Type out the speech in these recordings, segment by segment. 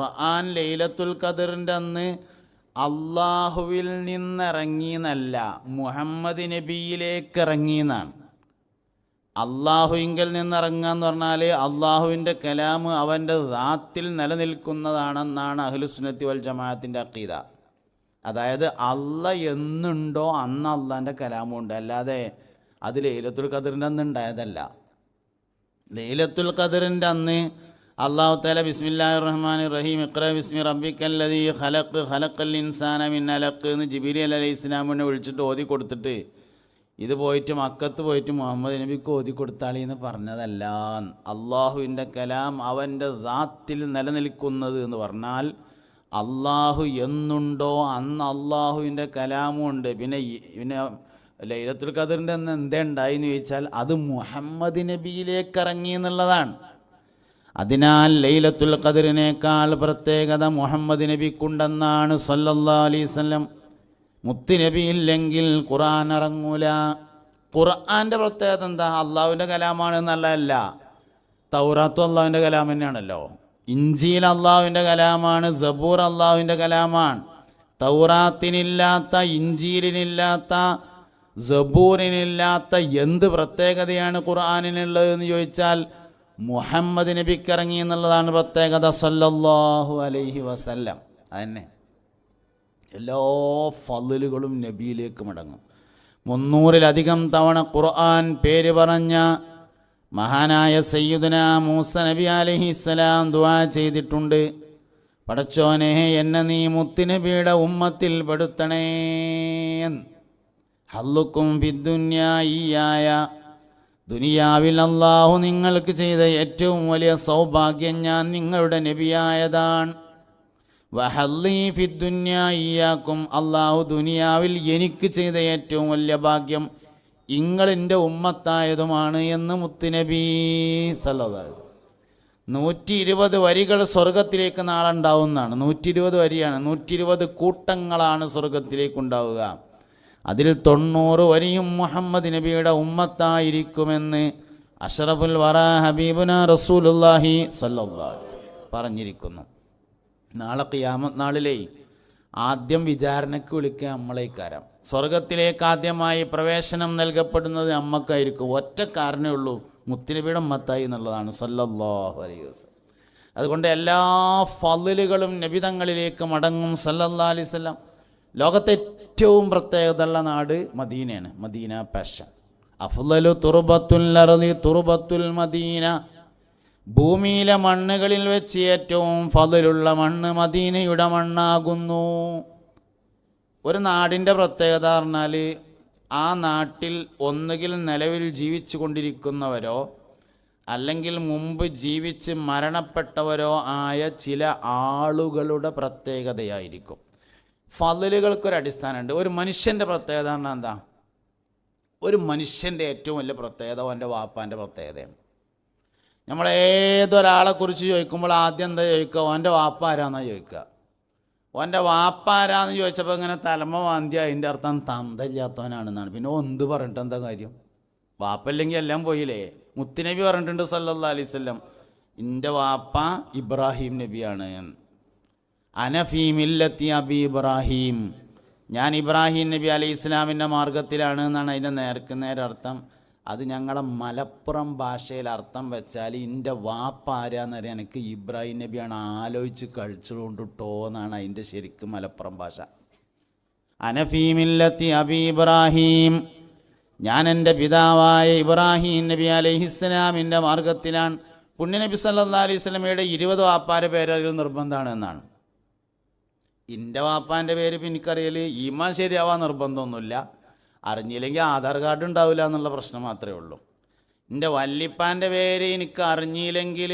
ഖുർആൻ ലൈലത്തുൽ ഖദറിൻ്റെ അന്ന് അള്ളാഹുവിൽ നിന്നിറങ്ങിയെന്നല്ല, മുഹമ്മദ് നബിയിലേക്ക് ഇറങ്ങിയെന്നാണ്. അള്ളാഹുവിങ്കിൽ നിന്നിറങ്ങുക എന്ന് പറഞ്ഞാൽ അള്ളാഹുവിൻ്റെ കലാം അവൻ്റെ ദാത്തിൽ നിലനിൽക്കുന്നതാണെന്നാണ് അഹ്ലുസുന്നത്തി വൽ ജമാഅത്തിൻ്റെ അഖീദ. അതായത് അള്ള എന്നുണ്ടോ അന്ന് അള്ളാൻ്റെ കലാമുണ്ട്, അല്ലാതെ അത് ലൈലത്തുൽ ഖദറിൻ്റെ അന്ന് ഉണ്ടായതല്ല. ലൈലത്തുൽ ഖദറിൻ്റെ അന്ന് അല്ലാഹു തആല ബിസ്മില്ലാഹിർ റഹ്മാനിർ റഹീം ഇഖ്റ ബിസ്മി റബ്ബിക്കല്ലദീ ഖലഖൽ ഇൻസാന മിൻ അലഖ് എന്ന് ജിബ്രീൽ അലൈഹിസ്സലാമിനെ വിളിച്ചിട്ട് ഓതി കൊടുത്തിട്ട് ഇത് പോയിട്ട് മക്കത്ത് പോയിട്ട് മുഹമ്മദ് നബിക്ക് ഓതി കൊടുത്താളി എന്ന് പറഞ്ഞതല്ല. അള്ളാഹുവിൻ്റെ കലാം അവൻ്റെ ദാത്തിൽ നിലനിൽക്കുന്നത് എന്ന് പറഞ്ഞാൽ അള്ളാഹു എന്നുണ്ടോ അന്ന് അള്ളാഹുവിൻ്റെ കലാമും ഉണ്ട്. പിന്നെ ലൈലത്തുൽ ഖദറിൻ്റെ അന്ന് എന്തേ ഉണ്ടായിന്ന് ചോദിച്ചാൽ അത് മുഹമ്മദ് നബിയിലേക്ക് ഇറങ്ങി എന്നുള്ളതാണ്. അതിനാൽ ലൈലത്തുൽ ഖദറിനേക്കാൾ പ്രത്യേകത മുഹമ്മദ് നബിക്കുണ്ടെന്നാണ് സല്ലല്ലാഹു അലൈഹി വസല്ലം. മുത്ത് നബി ഇല്ലെങ്കിൽ ഖുർആൻ ഇറങ്ങൂല. ഖുർആൻ്റെ പ്രത്യേകത എന്താ? അള്ളാഹുവിൻ്റെ കലാമാണ് എന്നുള്ളതല്ല. തൗറാത്തും അള്ളാഹുവിൻ്റെ കലാം തന്നെയാണല്ലോ. ഇഞ്ചീൽ അള്ളാഹുവിൻ്റെ കലാമാണ്, സബൂർ അള്ളാഹുവിൻ്റെ കലാമാണ്. തൗറാത്തിനില്ലാത്ത, ഇഞ്ചീലിനില്ലാത്ത, സബൂറിനില്ലാത്ത എന്ത് പ്രത്യേകതയാണ് ഖുർആനിനുള്ളതെന്ന് ചോദിച്ചാൽ മുഹമ്മദ് നബിക്ക് ഇറങ്ങി എന്നുള്ളതാണ് പ്രത്യേകത സല്ലല്ലാഹു അലൈഹി വസല്ലം. അതന്നെ എല്ലാ ഫളുകളും നബിയിലേക്ക് മടങ്ങും. 300-ലധികം തവണ ഖുർആൻ പേര് പറഞ്ഞ മഹാനായ സയ്യിദുനാ മൂസ നബി അലൈഹിസ്സലാം ദുആ ചെയ്തിട്ടുണ്ട്, പടച്ചോനെ എന്നെ നീ മുത്തുനബിയുടെ ഉമ്മത്തിൽ പെടുത്തണേ. ഹല്ലുക്കും ഫിദ്ദുന്യാ ഇയ്യായ, ദുനിയാവിൽ അള്ളാഹു നിങ്ങൾക്ക് ചെയ്ത ഏറ്റവും വലിയ സൗഭാഗ്യം ഞാൻ നിങ്ങളുടെ നബിയായതാണ്. വഹല്ലി ഫിദ്ദുന്യാ ഇയ്യാക്കും, അള്ളാഹു ദുനിയാവിൽ എനിക്ക് ചെയ്ത ഏറ്റവും വലിയ ഭാഗ്യം നിങ്ങളെൻ്റെ ഉമ്മത്തായതുമാണ് എന്ന് മുത്തുനബി സല്ലല്ലാഹു അലൈഹി വസല്ലം. 120 വരികൾ സ്വർഗത്തിലേക്ക് നാളെ ഉണ്ടാവുന്നതാണ്. 120 വരിയാണ്, 120 കൂട്ടങ്ങളാണ് സ്വർഗത്തിലേക്കുണ്ടാവുക. അതിൽ 90 വരിയും മുഹമ്മദ് നബിയുടെ ഉമ്മത്തായിരിക്കുമെന്ന് അഷ്റഫുൽ വറ ഹബീബുന റസൂലുള്ളാഹി സ്വല്ലല്ലാഹു അലൈഹി വസല്ലം പറഞ്ഞിരിക്കുന്നു. നാളെ ഖിയാമത്ത് നാളിലേ ആദ്യം വിചാരണയ്ക്ക് വിളിക്കുക നമ്മളേക്കാരം. സ്വർഗത്തിലേക്ക് ആദ്യമായി പ്രവേശനം നൽകപ്പെടുന്നത് അമ്മക്കായിരിക്കും. ഒറ്റ കാരണമേ ഉള്ളൂ, മുത്തുനബിയുടെ ഉമ്മത്തായി എന്നുള്ളതാണ് സല്ലല്ലാഹു അലൈഹി വസല്ലം. അതുകൊണ്ട് എല്ലാ ഫളുകളും നബിതങ്ങളിലേക്ക് മടങ്ങും സല്ലല്ലാഹു അലൈഹി വസല്ലം. ലോകത്തെ ഏറ്റവും പ്രത്യേകതയുള്ള നാട് മദീനയാണ്, മദീന പാഷൻ. അഫ്ളലു തുർബത്തുൽ അർളി തുർബത്തുൽ മദീന, ഭൂമിയിലെ മണ്ണുകളിൽ വെച്ച് ഏറ്റവും ഫളുള്ള മണ്ണ് മദീനയുടെ മണ്ണാകുന്നു. ഒരു നാടിൻ്റെ പ്രത്യേകത പറഞ്ഞാൽ ആ നാട്ടിൽ ഒന്നുകിൽ നിലവിൽ ജീവിച്ചു കൊണ്ടിരിക്കുന്നവരോ അല്ലെങ്കിൽ മുമ്പ് ജീവിച്ച് മരണപ്പെട്ടവരോ ആയ ചില ആളുകളുടെ പ്രത്യേകതയായിരിക്കും. ഫളുകൾക്കൊരടിസ്ഥാനമുണ്ട്. ഒരു മനുഷ്യൻ്റെ പ്രത്യേകത പറഞ്ഞാൽ എന്താ? ഒരു മനുഷ്യൻ്റെ ഏറ്റവും വലിയ പ്രത്യേകത അവൻ്റെ വാപ്പാൻ്റെ പ്രത്യേകതയാണ്. നമ്മളേതൊരാളെക്കുറിച്ച് ചോദിക്കുമ്പോൾ ആദ്യം എന്താ ചോദിക്കുക? ഓൻ്റെ വാപ്പ ആരാന്നാണ് ചോദിക്കുക. ഓൻ്റെ വാപ്പ ആരാന്ന് ചോദിച്ചപ്പോൾ ഇങ്ങനെ തലമ വാന്തി അതിൻ്റെ അർത്ഥം തന്തയില്ലാത്തവനാണെന്നാണ്. പിന്നെ എന്ത് പറഞ്ഞിട്ട് എന്താ കാര്യം? വാപ്പല്ലെങ്കിൽ എല്ലാം പോയില്ലേ? മുത്തുനബി പറഞ്ഞിട്ടുണ്ട് സല്ലല്ലാഹു അലൈഹി വസല്ലം, എൻ്റെ വാപ്പ ഇബ്രാഹിം നബിയാണ് എന്ന്. അനഫീ മില്ലത്തി അബി ഇബ്രാഹിം, ഞാൻ ഇബ്രാഹിം നബി അലൈഹി ഇസ്ലാമിൻ്റെ മാർഗത്തിലാണ് എന്നാണ് അതിൻ്റെ നേരെ അർത്ഥം. അത് ഞങ്ങളെ മലപ്പുറം ഭാഷയിൽ അർത്ഥം വെച്ചാൽ എൻ്റെ വാപ്പ ആരാന്നറിയാൻ എനിക്ക് ഇബ്രാഹിം നബിയാണ്, ആലോചിച്ച് കഴിച്ചുകൊണ്ടിട്ടോ എന്നാണ് അതിൻ്റെ ശരിക്കും മലപ്പുറം ഭാഷ. അനഫീ മില്ലത്തി അബി ഇബ്രാഹിം, ഞാൻ എൻ്റെ പിതാവായ ഇബ്രാഹിം നബി അലൈഹിസ്സലാമിൻ്റെ മാർഗത്തിലാണ്. പുണ്യനബി സല്ലല്ലാഹു അലൈഹി വസല്ലമയുടെ 20 വാപ്പാരെ പേരറിയൽ നിർബന്ധമാണ് എന്നാണ്. എൻ്റെ വാപ്പാൻ്റെ പേര് എനിക്കറിയൽ ഈമാൻ ശരിയാവാൻ നിർബന്ധമൊന്നുമില്ല. അറിഞ്ഞില്ലെങ്കിൽ ആധാർ കാർഡ് ഉണ്ടാവില്ല എന്നുള്ള പ്രശ്നം മാത്രമേ ഉള്ളൂ. എൻ്റെ വല്യപ്പാൻ്റെ പേര് എനിക്ക് അറിഞ്ഞില്ലെങ്കിൽ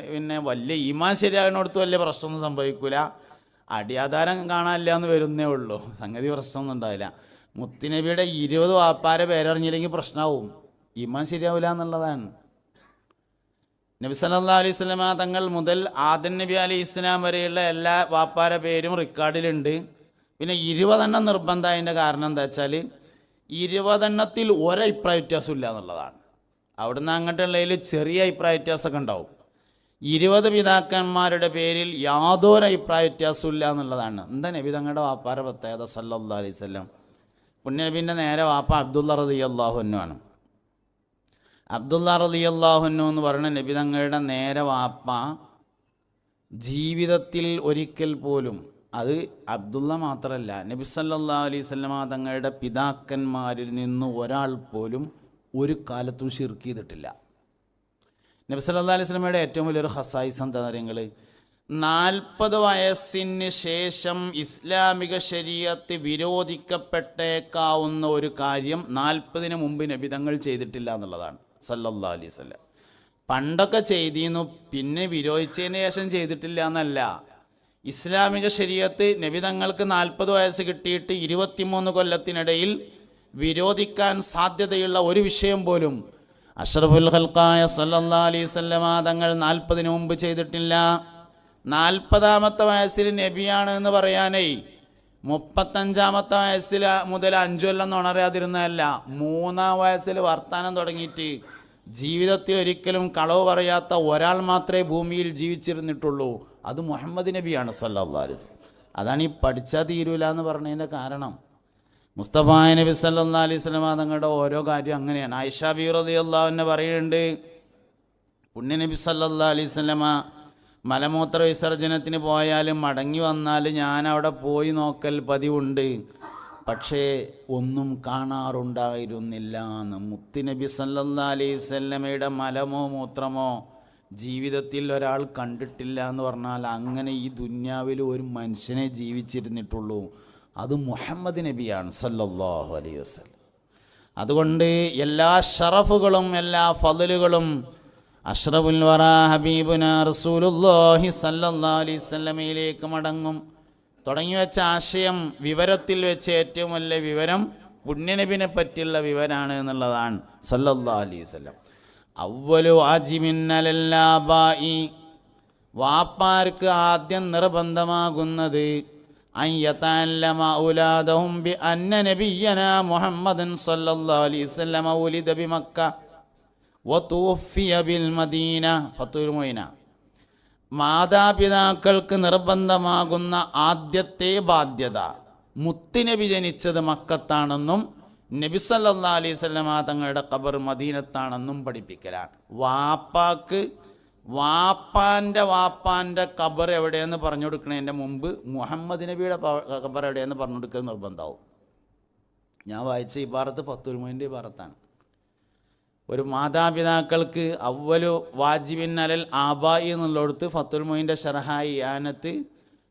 പിന്നെ വലിയ ഈമാൻ ശരിയാകുന്നിടത്ത് വലിയ പ്രശ്നമൊന്നും സംഭവിക്കില്ല. അടിയാധാരം കാണാനില്ല എന്ന് വരുന്നേ ഉള്ളൂ, സംഗതി പ്രശ്നമൊന്നും ഉണ്ടാവില്ല. മുത്തുനബിയുടെ 20 വാപ്പാരെ പേരറിഞ്ഞില്ലെങ്കിൽ പ്രശ്നമാവും, ഈമാൻ ശരിയാവില്ല എന്നുള്ളതാണ്. നബി സല്ലല്ലാഹു അലൈഹി വസല്ലമ തങ്ങൾ മുതൽ ആദം നബി അലൈഹി ഇസ്ലാം വരെയുള്ള എല്ലാ വാപ്പാരെ പേരും റെക്കോർഡിലുണ്ട്. പിന്നെ 20 നിർബന്ധമായതിൻ്റെ കാരണം എന്താ വെച്ചാൽ 20 ഒരഭിപ്രായ വ്യത്യാസം ഇല്ല എന്നുള്ളതാണ്. അവിടുന്ന് അങ്ങോട്ടുള്ളതിൽ ചെറിയ അഭിപ്രായ വ്യത്യാസമൊക്കെ ഉണ്ടാവും. 20 പിതാക്കന്മാരുടെ പേരിൽ യാതൊരു അഭിപ്രായ വ്യത്യാസമില്ല എന്നുള്ളതാണ്. എന്താ നബി തങ്ങളുടെ വാപ്പാരെ പ്രത്യേകത സല്ലല്ലാഹു അലൈഹി വസല്ലം? പുണ്യനബിൻ്റെ നേരെ വാപ്പ അബ്ദുള്ള റളിയല്ലാഹു അൻഹു ആണ്. അബ്ദുള്ള റളിയല്ലാഹു അൻഹു എന്ന് പറയുന്ന നബി തങ്ങളുടെ നേരെ വാപ്പ ജീവിതത്തിൽ ഒരിക്കൽ പോലും, അത് അബ്ദുള്ള മാത്രമല്ല, നബി സല്ലല്ലാഹു അലൈഹി വസല്ലമ തങ്ങളുടെ പിതാക്കന്മാരിൽ നിന്ന് ഒരാൾ പോലും ഒരു കാലത്തും ശിർക്ക് ചെയ്തിട്ടില്ല. നബി സല്ലല്ലാഹു അലൈഹി വസല്ലമയുടെ ഏറ്റവും വലിയൊരു ഖസായിസ് എന്താ കാര്യങ്ങൾ? 40 വയസ്സിന് ശേഷം ഇസ്ലാമിക ശരീഅത്ത് വിരോധിക്കപ്പെട്ടേക്കാവുന്ന ഒരു കാര്യം 40-ന് മുമ്പ് നബി തങ്ങൾ ചെയ്തിട്ടില്ല എന്നുള്ളതാണ് സല്ലല്ലാഹു അലൈഹി വസല്ലം. പണ്ടൊക്കെ ചെയ്തിരുന്നു, പിന്നെ വിരോധിച്ചതിന് ശേഷം ചെയ്തിട്ടില്ല എന്നല്ല. ഇസ്ലാമിക ശരീഅത്ത് നബി തങ്ങൾക്ക് 40 വയസ്സ് കിട്ടിയിട്ട് 23 കൊല്ലത്തിനിടയിൽ വിരോധിക്കാൻ സാധ്യതയുള്ള ഒരു വിഷയം പോലും അഷ്റഫുൽ ഖൽഖായ സല്ലല്ലാഹു അലൈഹി വസല്ലമ തങ്ങൾ 40-ന് മുമ്പ് ചെയ്തിട്ടില്ല. 40-ാമത്തെ വയസ്സിൽ നബിയാണ് എന്ന് പറയാനേ 35-ാമത്തെ വയസ്സിൽ മുതൽ 5 കൊല്ലം നുണറിയാതിരുന്നതല്ല, 3-ാം വയസ്സിൽ വർത്താനം തുടങ്ങിയിട്ട് ജീവിതത്തിൽ ഒരിക്കലും കളവ് പറയാത്ത ഒരാൾ മാത്രമേ ഭൂമിയിൽ ജീവിച്ചിരുന്നിട്ടുള്ളൂ. അത് മുഹമ്മദ് നബിയാണ് സല്ലല്ലാഹു അലൈഹി വസല്ലം. അതാണ് ഈ പഠിച്ചാൽ തീരൂല എന്ന് പറഞ്ഞതിൻ്റെ കാരണം. മുസ്തഫ നബി സല്ലല്ലാഹു അലൈഹി വസല്ലം തങ്ങളുടെ ഓരോ കാര്യം അങ്ങനെയാണ്. ആയിഷ ബി റളിയല്ലാഹു അൻഹ പറയുന്നുണ്ട്, പുണ്യനബി സല്ലല്ലാഹു അലൈഹി വസല്ലം മലമൂത്ര വിസർജനത്തിന് പോയാലും മടങ്ങി വന്നാൽ ഞാൻ അവിടെ പോയി നോക്കൽ പതിവുണ്ട്, പക്ഷേ ഒന്നും കാണാറുണ്ടായിരുന്നില്ല എന്ന്. മുത്തുനബി സല്ലല്ലാഹു അലൈഹി വസല്ലമയുടെ മലമോ മൂത്രമോ ജീവിതത്തിൽ ഒരാൾ കണ്ടിട്ടില്ല എന്ന് പറഞ്ഞാൽ അങ്ങനെ ഈ ദുന്യാവിൽ ഒരു മനുഷ്യനെ ജീവിച്ചിരുന്നിട്ടുള്ളൂ, അത് മുഹമ്മദ് നബിയാണ് സല്ലല്ലാഹു അലൈഹി വസല്ലം. അതുകൊണ്ട് എല്ലാ ഷറഫുകളും എല്ലാ ഫളലുകളും അഷ്റഫുൽ വറാ ഹബീബുനാ റസൂലുള്ളാഹി സല്ലല്ലാഹു അലൈഹി വസല്ലമയിലേക്ക് മടങ്ങും. തുടങ്ങി വെച്ച ആശയം വിവരത്തിൽ വെച്ച് ഏറ്റവും വലിയ വിവരം പുണ്യനബിനെ പറ്റിയുള്ള വിവരമാണ് എന്നുള്ളതാണ് സല്ലല്ലാഹു അലൈഹി വസല്ലം. അവ്വലു വാജിബിൻ അലൽ ആബാഇ, വാപ്പാർക്ക് ആദ്യം നിർബന്ധമാകുന്നത് അൻ യതഅല്ലമ ഔലാദഹും ബി അന്ന നബിയ്യനാ മുഹമ്മദൻ സല്ലല്ലാഹു അലൈഹി വസല്ലം ഉലിദ ബി മക്ക വതുഫിയ ബിൽ മദീന. ഫത്തുൽ മുഈന. മാതാപിതാക്കൾക്ക് നിർബന്ധമാകുന്ന ആദ്യത്തെ ബാധ്യത മുത്തുനബി ജനിച്ചത് മക്കത്താണെന്നും നബി സല്ലല്ലാഹു അലൈഹി വസല്ലം തങ്ങളുടെ ഖബർ മദീനത്താണെന്നും പഠിപ്പിക്കലാണ്. വാപ്പാക്ക് വാപ്പാൻ്റെ ഖബർ എവിടെയെന്ന് പറഞ്ഞു കൊടുക്കുന്നതിൻ്റെ മുമ്പ് മുഹമ്മദ് നബിയുടെ ഖബർ എവിടെയെന്ന് പറഞ്ഞു കൊടുക്കൽ നിർബന്ധമാവും. ഞാൻ വായിച്ച ഇബാറത്ത് ഫത്തുൽ മുഈൻ്റെ ഇബാറത്താണ്. ഒരു മാതാപിതാക്കൾക്ക് അവ്വലു വാജിബിൻ അലൽ ആബായി എന്നുള്ളിടത്ത് ഫത്തുൽ മുഈൻ്റെ ഷർഹായി ആനത്ത്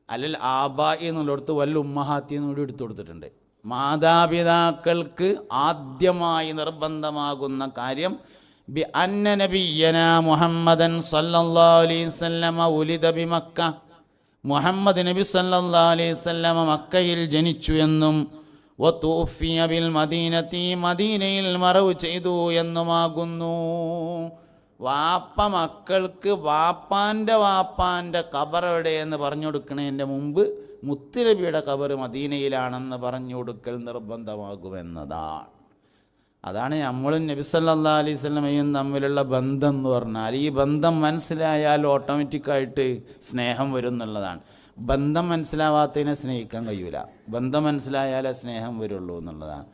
അലൽ ആബായി എന്നുള്ളിടത്ത് വൽ ഉമ്മഹാത്തി എന്നുകൂടി എടുത്തു കൊടുത്തിട്ടുണ്ട്. മാതാപിതാക്കൾക്ക് ആദ്യമായി നിർബന്ധമാകുന്ന കാര്യം ബി അന്ന നബിയ്യനാ മുഹമ്മദൻ സല്ലല്ലാഹു അലൈഹി വസല്ലമ ഉലിദ ബി മക്ക, മുഹമ്മദ് നബി സല്ലല്ലാഹു അലൈഹി വസല്ലമ മക്കയിൽ ജനിച്ചു എന്നും വതുഫിയ ബിൽ മദീനത്തി, മദീനയിൽ മറവ് ചെയ്തു എന്നുമാകുന്നു. വാപ്പ മക്കൾക്ക് വാപ്പാൻ്റെ ഖബർ എവിടെയെന്ന് പറഞ്ഞു കൊടുക്കുന്നതിൻ്റെ മുമ്പ് മുത്തുനബിയുടെ ഖബർ മദീനയിലാണെന്ന് പറഞ്ഞു കൊടുക്കൽ നിർബന്ധമാകുമെന്നതാണ്. അതാണ് നമ്മളും നബി സല്ലല്ലാഹു അലൈഹി വസല്ലമയും തമ്മിലുള്ള ബന്ധം എന്ന് പറഞ്ഞാൽ. ഈ ബന്ധം മനസ്സിലായാൽ ഓട്ടോമാറ്റിക്കായിട്ട് സ്നേഹം വരും എന്നുള്ളതാണ്. ബന്ധം മനസ്സിലാവാത്തതിനെ സ്നേഹിക്കാൻ കഴിയൂല, ബന്ധം മനസ്സിലായാലേ സ്നേഹം വരുള്ളൂ എന്നുള്ളതാണ്.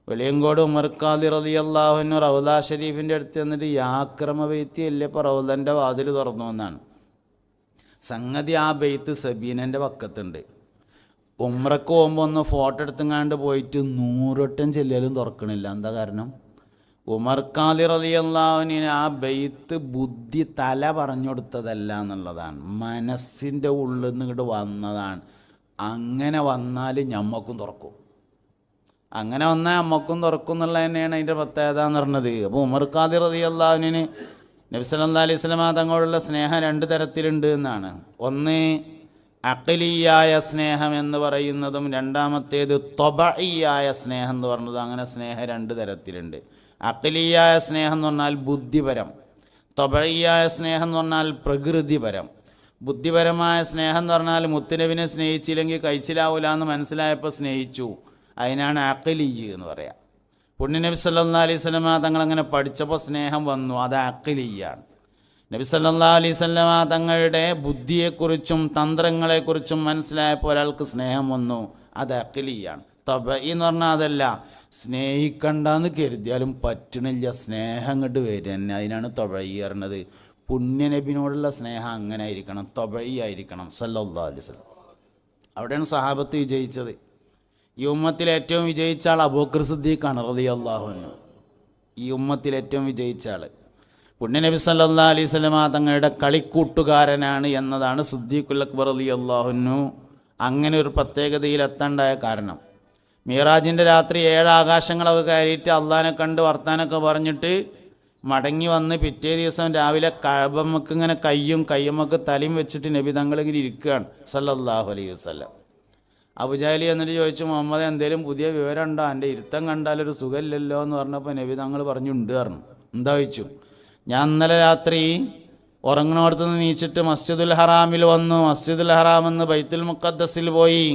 വെളിയങ്കോട് ഉമർ ഖാദി റളിയല്ലാഹു അൻഹു റൗദ ഷരീഫിൻ്റെ അടുത്ത് എന്നിട്ട് യാക്രമ ബെയ്ത്തി അല്ലേ ഇപ്പോൾ റൗദൻ്റെ വാതിൽ തുറന്നു എന്നാണ് സംഗതി. ആ ബെയ്ത്ത് സബീനൻ്റെ പക്കത്തുണ്ട്. ഉംറക്ക് പോകുമ്പോൾ ഒന്ന് ഫോട്ടോ എടുത്തുങ്ങാണ്ട് പോയിട്ട് 100 വട്ടം ചെല്ലിയാലും തുറക്കണില്ല. എന്താ കാരണം? ഉമർ ഖാദി റളിയല്ലാഹു അൻഹു ആ ബെയ്ത്ത് ബുദ്ധി തല പറഞ്ഞു കൊടുത്തതല്ല എന്നുള്ളതാണ്, മനസ്സിൻ്റെ ഉള്ളിൽ നിന്ന് ഇങ്ങോട്ട് വന്നതാണ്. അങ്ങനെ വന്നാൽ ഞമ്മക്കും തുറക്കും, അങ്ങനെ വന്നാൽ നമ്മക്കും തുറക്കും എന്നുള്ളത് തന്നെയാണ് അതിൻ്റെ പ്രത്യേകത എന്ന് പറഞ്ഞത്. അപ്പോൾ ഉമർ ഖാദി റളിയല്ലാഹു അൻഹു നബി സല്ലല്ലാഹു അലൈഹി വസല്ലം തങ്ങളോടുള്ള സ്നേഹം 2 തരത്തിലുണ്ട് എന്നാണ്. ഒന്ന് അഖ്ലിയായ സ്നേഹം എന്ന് പറയുന്നതും രണ്ടാമത്തേത് ത്വബഈയായ സ്നേഹം എന്ന് പറയുന്നതും. അങ്ങനെ സ്നേഹം 2 തരത്തിലുണ്ട്. അഖ്ലിയായ സ്നേഹം എന്ന് പറഞ്ഞാൽ ബുദ്ധിപരം, ത്വബഈയായ സ്നേഹം എന്ന് പറഞ്ഞാൽ പ്രകൃതിപരം. ബുദ്ധിപരമായ സ്നേഹം എന്ന് പറഞ്ഞാൽ മുത്തുനബിനെ സ്നേഹിച്ചില്ലെങ്കിൽ കഴിച്ചിലാവൂല എന്ന് മനസ്സിലായപ്പോൾ സ്നേഹിച്ചു, അതിനാണ് അഖ്ലി എന്ന് പറയാം. പുണ്യനബി സല്ലല്ലാഹു അലൈഹി വസല്ലം തങ്ങളങ്ങനെ പഠിച്ചപ്പോൾ സ്നേഹം വന്നു, അത് അഖ്ലിയാണ്. നബി സല്ലല്ലാഹു അലൈഹി വസല്ലമ തങ്ങളുടെ ബുദ്ധിയെക്കുറിച്ചും തന്ത്രങ്ങളെക്കുറിച്ചും മനസ്സിലായപ്പോൾ ഒരാൾക്ക് സ്നേഹം വന്നു. അത് അഖ്ലിയാണ്. തബഈ എന്ന് പറഞ്ഞാൽ അതല്ല, സ്നേഹിക്കണ്ടെന്ന് കരുതിയാലും പറ്റണില്ല, സ്നേഹം ഇങ്ങോട്ട് വരിക തന്നെ. അതിനാണ് തബഈ പറഞ്ഞത്. പുണ്യനബിനോടുള്ള സ്നേഹം അങ്ങനെ ആയിരിക്കണം, തബഈ ആയിരിക്കണം സല്ലല്ലാഹു അലൈഹി വസല്ലം. അവിടെയാണ് സഹാബത്ത് വിജയിച്ചത്. ഈ ഉമ്മത്തിൽ ഏറ്റവും വിജയിച്ച ആൾ അബൂബക്കർ സിദ്ദീഖാണ് റളിയല്ലാഹു അൻഹു. ഈ ഉമ്മത്തിൽ ഏറ്റവും വിജയിച്ച ആൾ പുണ്യനബി സല്ലല്ലാഹു അലൈഹി വസല്ലമ തങ്ങളുടെ കളിക്കൂട്ടുകാരനാണ് എന്നതാണ് സിദ്ദീഖുൽ അക്ബർ റളിയല്ലാഹു അൻഹു അങ്ങനെ ഒരു പ്രത്യേകതയിലെത്താണ്ടായ കാരണം. മിറാജിൻ്റെ രാത്രി 7 ആകാശങ്ങളൊക്കെ കയറിയിട്ട് അള്ളാഹിനെ കണ്ട് വർത്താനൊക്കെ പറഞ്ഞിട്ട് മടങ്ങി വന്ന് പിറ്റേ ദിവസം രാവിലെ കഅബമ്മക്ക് ഇങ്ങനെ കയ്യുമ്മക്ക് തലയും വെച്ചിട്ട് നബി തങ്ങളിങ്ങനെ ഇരിക്കുകയാണ് സല്ലല്ലാഹു അലൈഹി വസല്ലം. അബൂജഹൽ എന്നിട്ട് ചോദിച്ചു, മുഹമ്മദ് എന്തേലും പുതിയ വിവരം ഉണ്ടോ? എൻ്റെ ഇരുത്തം കണ്ടാലൊരു സുഖമില്ലല്ലോ എന്ന് പറഞ്ഞപ്പോൾ നബി തങ്ങൾ പറഞ്ഞു ഉണ്ട് പറഞ്ഞു. എന്താ ചോദിച്ചു? ഞാൻ ഇന്നലെ രാത്രി ഉറങ്ങുന്നിടത്ത് നിന്ന് നീച്ചിട്ട് മസ്ജിദുൽ ഹറാമിൽ വന്നു. മസ്ജിദുൽ ഹറാം എന്ന് ബൈത്തുൽ മുഖദ്ദസിൽ പോയി.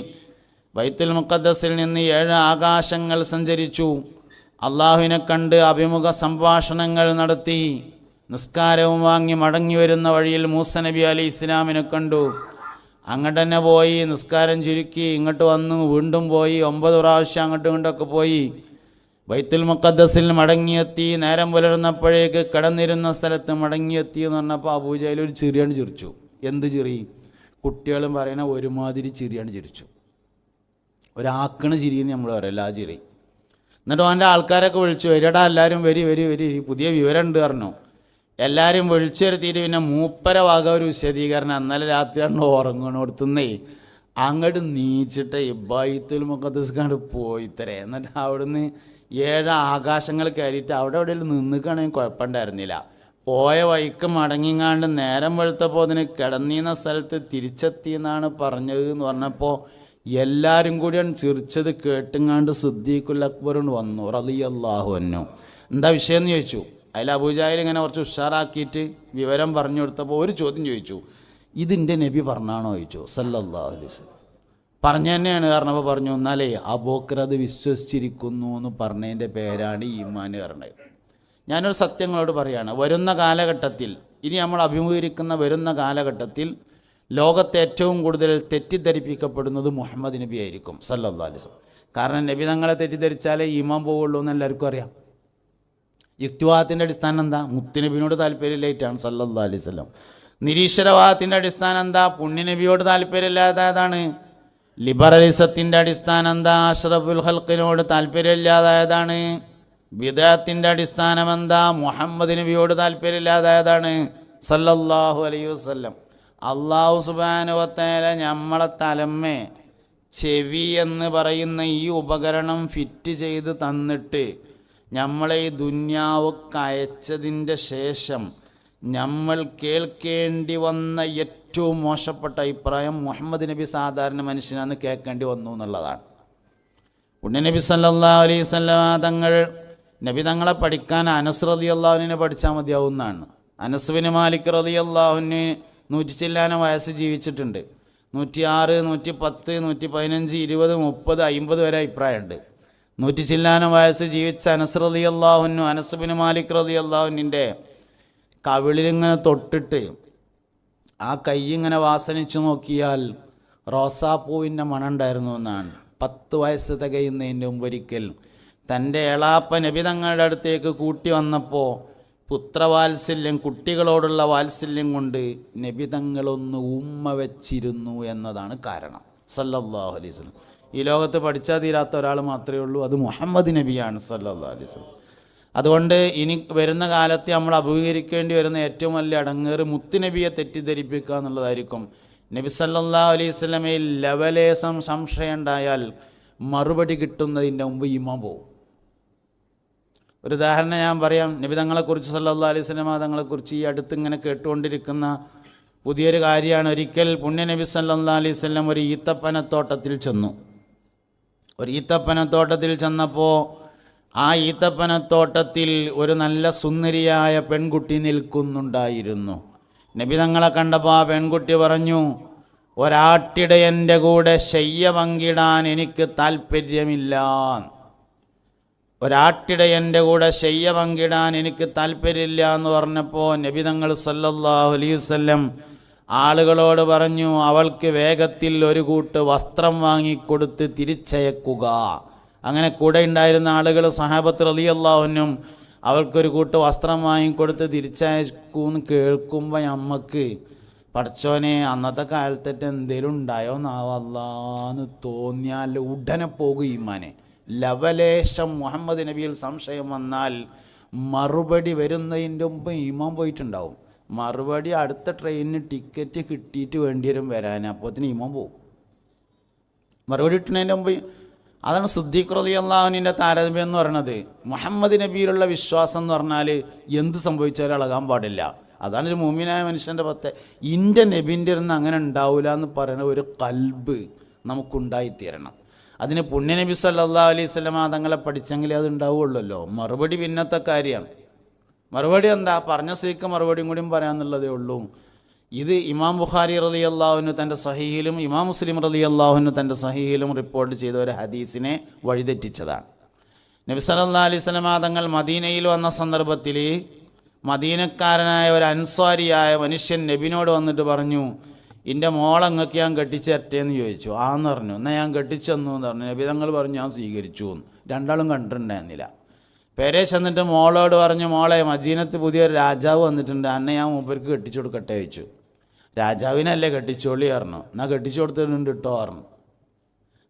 ബൈത്തുൽ മുഖദ്ദസിൽ നിന്ന് 7 ആകാശങ്ങൾ സഞ്ചരിച്ചു. അള്ളാഹുവിനെ കണ്ട് അഭിമുഖ സംഭാഷണങ്ങൾ നടത്തി. നിസ്കാരവും വാങ്ങി മടങ്ങി വരുന്ന വഴിയിൽ മൂസ നബി അലൈഹി ഇസ്ലാമിനെ കണ്ടു. അങ്ങോട്ട് തന്നെ പോയി നിസ്കാരം ചുരുക്കി ഇങ്ങോട്ട് വന്നു. വീണ്ടും പോയി 9 പ്രാവശ്യം അങ്ങോട്ടും ഇങ്ങോട്ടൊക്കെ പോയി. ബൈത്തുൽ മുഖദ്ദസിൽ മടങ്ങിയെത്തി. നേരം പുലർന്നപ്പോഴേക്ക് കിടന്നിരുന്ന സ്ഥലത്ത് മടങ്ങിയെത്തി എന്ന് പറഞ്ഞപ്പോൾ അബൂജഹൽ ഒരു ചിരിയാണ് ചിരിച്ചു. എന്ത് ചിരി? കുട്ടികളും പറയുന്ന ഒരുമാതിരി ചിരിയാണ് ചിരിച്ചു. ഒരാക്കണ ചിരിയെന്ന് നമ്മൾ പറയല്ല, ആ ചിരി. എന്നിട്ട് അവൻ്റെ ആൾക്കാരൊക്കെ വിളിച്ചു, വരിടാ എല്ലാവരും വരി പുതിയ വിവരമുണ്ട് പറഞ്ഞു. എല്ലാവരും വിളിച്ചെടുത്തിട്ട് പിന്നെ മൂപ്പര വക ഒരു വിശദീകരണം. ഇന്നലെ രാത്രിയാണ് ഉറങ്ങണോടത്തുനിന്നേ അങ്ങോട്ട് നീച്ചിട്ട് ബൈത്തുൽ മുഖദ്ദസ് കണ്ട് പോയി തരേ. എന്നിട്ട് അവിടുന്ന് 7 ആകാശങ്ങൾ കയറിയിട്ട് അവിടെ എവിടെയെങ്കിലും നിന്നിക്കുകയാണെങ്കിൽ കുഴപ്പമുണ്ടായിരുന്നില്ല. പോയ വഴിക്ക് മടങ്ങിങ്ങാണ്ട് നേരം വെളുത്തപ്പോൾ അതിന് കിടന്നിരുന്ന സ്ഥലത്ത് തിരിച്ചെത്തി എന്നാണ് പറഞ്ഞത് എന്ന് പറഞ്ഞപ്പോൾ എല്ലാവരും കൂടിയാണ് ചിരിച്ചത് കേട്ടുങ്ങാണ്ട് സിദ്ദീഖുൽ അക്ബറുണ്ട് വന്നു റളിയല്ലാഹു അൻഹു. എന്താ വിഷയം എന്ന് ചോദിച്ചു. അതിൽ അബൂജഹൽ ഇങ്ങനെ കുറച്ച് ഉഷാറാക്കിയിട്ട് വിവരം പറഞ്ഞു കൊടുത്തപ്പോൾ ഒരു ചോദ്യം ചോദിച്ചു, ഇതിൻ്റെ നബി പറഞ്ഞാണോ ചോദിച്ചു. സല്ലല്ലാഹു അലൈഹി വസല്ലം പറഞ്ഞു തന്നെയാണ്. കാരണപ്പോൾ പറഞ്ഞു, എന്നാലേ അബൂബക്കർ അത് വിശ്വസിച്ചിരിക്കുന്നു എന്ന് പറഞ്ഞതിൻ്റെ പേരാണ് ഈമാൻ പറഞ്ഞത്. ഞാനൊരു സത്യങ്ങളോട് പറയുകയാണ്, വരുന്ന കാലഘട്ടത്തിൽ ഇനി നമ്മൾ അഭിമുഖീകരിക്കുന്ന വരുന്ന കാലഘട്ടത്തിൽ ലോകത്തെ ഏറ്റവും കൂടുതൽ തെറ്റിദ്ധരിപ്പിക്കപ്പെടുന്നത് മുഹമ്മദ് നബി ആയിരിക്കും സല്ലല്ലാഹു അലൈഹി വസല്ലം. കാരണം നബി തങ്ങളെ തെറ്റിദ്ധരിച്ചാലേ ഈമാൻ പോവുള്ളൂ എന്ന് എല്ലാവർക്കും അറിയാം. യുക്തിവാദത്തിൻ്റെ അടിസ്ഥാനം എന്താ? മുത്തുനബിനോട് താല്പര്യമില്ലായിട്ടാണ് സല്ലല്ലാഹു അലൈഹി വസല്ലം. നിരീശ്വരവാദത്തിൻ്റെ അടിസ്ഥാനം എന്താ? പുണ്യനബിയോട് താല്പര്യമില്ലാതായതാണ്. ലിബറലിസത്തിൻ്റെ അടിസ്ഥാനം എന്താ? അഷ്റഫുൽ ഖൽഖിനോട് താല്പര്യമില്ലാതായതാണ്. ബിദ്അത്തിൻ്റെ അടിസ്ഥാനം എന്താ? മുഹമ്മദ് നബിയോട് താല്പര്യമില്ലാതായതാണ് സല്ലല്ലാഹു അലൈഹി വസല്ലം. അല്ലാഹു സുബ്ഹാനഹു വ തആല നമ്മളെ തലമ്മേ ചെവി എന്ന് പറയുന്ന ഈ ഉപകരണം ഫിറ്റ് ചെയ്ത് തന്നിട്ട് നമ്മളെ ഈ ദുന്യാവൊക്കെ അയച്ചതിൻ്റെ ശേഷം നമ്മൾ കേൾക്കേണ്ടി വന്ന ഏറ്റവും മോശപ്പെട്ട അഭിപ്രായം മുഹമ്മദ് നബി സാധാരണ മനുഷ്യനാണെന്ന് കേൾക്കേണ്ടി വന്നു എന്നുള്ളതാണ്. പുണ്യനബി സല്ലല്ലാഹു അലൈഹി വസല്ലം നബി തങ്ങളെ പഠിക്കാൻ അനസ് റളിയല്ലാഹുവിനെ പഠിച്ചാൽ മതിയാവുന്നതാണ്. അനസ് ബിൻ മാലിക് റളിയല്ലാഹുവിന് 100 ചില്ലാനം വയസ്സ് ജീവിച്ചിട്ടുണ്ട്. 106, 110, 115, 20, 30, 50 വരെ അഭിപ്രായമുണ്ട്. 100 ചില്ലാനം വയസ്സ് ജീവിച്ച അനസ് റളിയല്ലാഹുവിനു അനസ് ബിൻ മാലിക് റളിയല്ലാഹുവിൻ്റെ കവിളിലിങ്ങനെ തൊട്ടിട്ട് ആ കൈ ഇങ്ങനെ വാസനിച്ചു നോക്കിയാൽ റോസാപ്പൂവിൻ്റെ മണം ഉണ്ടായിരുന്നു എന്നാണ്. 10 വയസ്സ് തികയുന്നതിൻ്റെ മുമ്പൊരിക്കൽ തൻ്റെ എളാപ്പ നബി തങ്ങളുടെ അടുത്തേക്ക് കൂട്ടി വന്നപ്പോൾ പുത്രവാത്സല്യം, കുട്ടികളോടുള്ള വാത്സല്യം കൊണ്ട് നബി തങ്ങളൊന്ന് ഉമ്മ വെച്ചിരുന്നു എന്നതാണ് കാരണം സല്ലല്ലാഹു അലൈഹി വസല്ലം. ഈ ലോകത്ത് പഠിച്ചാൽ തീരാത്ത ഒരാൾ മാത്രമേ ഉള്ളൂ, അത് മുഹമ്മദ് നബിയാണ് സല്ലല്ലാഹു അലൈഹി വസല്ലം. അതുകൊണ്ട് ഇനി വരുന്ന കാലത്ത് നമ്മൾ അഭിമുഖീകരിക്കേണ്ടി വരുന്ന ഏറ്റവും വലിയ അടങ്ങേറ് മുത്തുനബിയെ തെറ്റിദ്ധരിപ്പിക്കുക എന്നുള്ളതായിരിക്കും. നബി സല്ലല്ലാഹു അലൈഹി വസല്ലമയിൽ ലവലേശം സംശയം ഉണ്ടായാൽ മറുപടി കിട്ടുന്നതിൻ്റെ മുമ്പ് ഈമാൻ പോകും. ഒരു ഉദാഹരണം ഞാൻ പറയാം. നബി തങ്ങളെക്കുറിച്ച് സല്ലല്ലാഹു അലൈഹി വസല്ലമ തങ്ങളെക്കുറിച്ച് ഈ അടുത്ത് ഇങ്ങനെ കേട്ടുകൊണ്ടിരിക്കുന്ന പുതിയൊരു കാര്യമാണ്. ഒരിക്കൽ പുണ്യ നബി സല്ലല്ലാഹു അലൈഹി വസല്ലം ഒരു ഈത്തപ്പനത്തോട്ടത്തിൽ ചെന്നു. ഒരു ഈത്തപ്പനത്തോട്ടത്തിൽ ചെന്നപ്പോൾ ആ ഈത്തപ്പനത്തോട്ടത്തിൽ ഒരു നല്ല സുന്ദരിയായ പെൺകുട്ടി നിൽക്കുന്നുണ്ടായിരുന്നു. നബി തങ്ങളെ കണ്ടപ്പോൾ ആ പെൺകുട്ടി പറഞ്ഞു, ഒരാട്ടിടയൻ്റെ കൂടെ ശയ്യ പങ്കിടാൻ എനിക്ക് താല്പര്യമില്ല. ഒരാട്ടിടയൻ്റെ കൂടെ ശയ്യ പങ്കിടാൻ എനിക്ക് താല്പര്യമില്ല എന്ന് പറഞ്ഞപ്പോൾ നബി തങ്ങൾ സല്ലല്ലാഹു അലൈഹി വസല്ലം ആളുകളോട് പറഞ്ഞു, അവൾക്ക് വേഗത്തിൽ ഒരു കൂട്ട് വസ്ത്രം വാങ്ങിക്കൊടുത്ത് തിരിച്ചയക്കുക. അങ്ങനെ കൂടെ ഉണ്ടായിരുന്ന ആളുകൾ സഹാബത്ത് റളിയല്ലാഹു അൻഹും അവൾക്കൊരു കൂട്ട് വസ്ത്രം വാങ്ങിക്കൊടുത്ത് തിരിച്ചയക്കൂന്ന് കേൾക്കുമ്പോൾ നമുക്ക് പടച്ചോനെ അന്നത്തെ കാലത്തേറ്റ് എന്തേലും ഉണ്ടായോ നാവല്ലാന്ന് തോന്നിയാൽ ഉടനെ പോകും ഈമാനെ. ലവലേശം മുഹമ്മദ് നബിയിൽ സംശയം വന്നാൽ മറുപടി വരുന്നതിൻ്റെ മുമ്പ് ഈമാൻ പോയിട്ടുണ്ടാവും. മറുപടി അടുത്ത ട്രെയിനിന് ടിക്കറ്റ് കിട്ടിയിട്ട് വേണ്ടി വരും വരാൻ, അപ്പോഴത്തേന് ഈമാൻ പോകും. മറുപടി കിട്ടുന്നതിൻ്റെ മുമ്പ് അതാണ് സിദ്ദീഖ് റളിയല്ലാഹു അൻഹുവിൻ്റെ താരതമ്യം എന്ന് പറയുന്നത്. മുഹമ്മദ് നബിയിലുള്ള വിശ്വാസം എന്ന് പറഞ്ഞാൽ എന്ത് സംഭവിച്ചാലും ഇളകാൻ പാടില്ല. അതാണ് ഒരു മുഅ്മിനായ മനുഷ്യൻ്റെ ഇൻ്റെ നബിൻ്റെ ഇരുന്ന് അങ്ങനെ ഉണ്ടാവില്ല എന്ന് പറയുന്ന ഒരു കൽബ് നമുക്കുണ്ടായിത്തീരണം. അതിന് പുണ്യനബി സല്ലല്ലാഹു അലൈഹി വസല്ലം തങ്ങളെ പഠിച്ചെങ്കിലേ അത് ഉണ്ടാവുള്ളല്ലോ. മറുപടി പിന്നത്തെ കാര്യമാണ്. മറുപടി എന്താ, പറഞ്ഞ സ്ഥിതിക്ക് മറുപടിയും കൂടിയും പറയാമെന്നുള്ളതേ ഉള്ളൂ. ഇത് ഇമാം ബുഖാരി റളിയല്ലാഹു അൻഹു തൻ്റെ സഹീഹിലും ഇമാം മുസ്ലിം റളിയല്ലാഹു അൻഹു തൻ്റെ സഹീഹിലും റിപ്പോർട്ട് ചെയ്ത ഒരു ഹദീസിനെ വഴിതെറ്റിച്ചതാണ്. നബി സല്ലല്ലാഹു അലൈഹി വസല്ലം തങ്ങൾ മദീനയിൽ വന്ന സന്ദർഭത്തിൽ മദീനക്കാരനായ ഒരു അൻസ്വാരിയായ മനുഷ്യൻ നബിനോട് വന്നിട്ട് പറഞ്ഞു, എൻ്റെ മോളങ്ങക്ക് ഞാൻ കെട്ടിച്ചു തരട്ടേന്ന് ചോദിച്ചു. ആന്ന് പറഞ്ഞു. എന്നാൽ ഞാൻ കെട്ടിച്ചു തന്നു എന്ന് പറഞ്ഞു. നബി തങ്ങൾ പറഞ്ഞു ഞാൻ സ്വീകരിച്ചു എന്ന്. രണ്ടാളും കണ്ടിട്ടുണ്ടായിരുന്നില്ല. പേരെ ചെന്നിട്ട് മോളോട് പറഞ്ഞു, മോളെ മദീനത്ത് പുതിയൊരു രാജാവ് വന്നിട്ടുണ്ട്, അന്നെ ഞാൻ മൂപ്പർക്ക് കെട്ടിച്ചു കൊടുക്കട്ടെ ചോദിച്ചു. രാജാവിനല്ലേ കെട്ടിച്ചോളി പറഞ്ഞു. എന്നാൽ കെട്ടിച്ചു കൊടുത്തിട്ടുണ്ട് കേട്ടോ പറഞ്ഞു.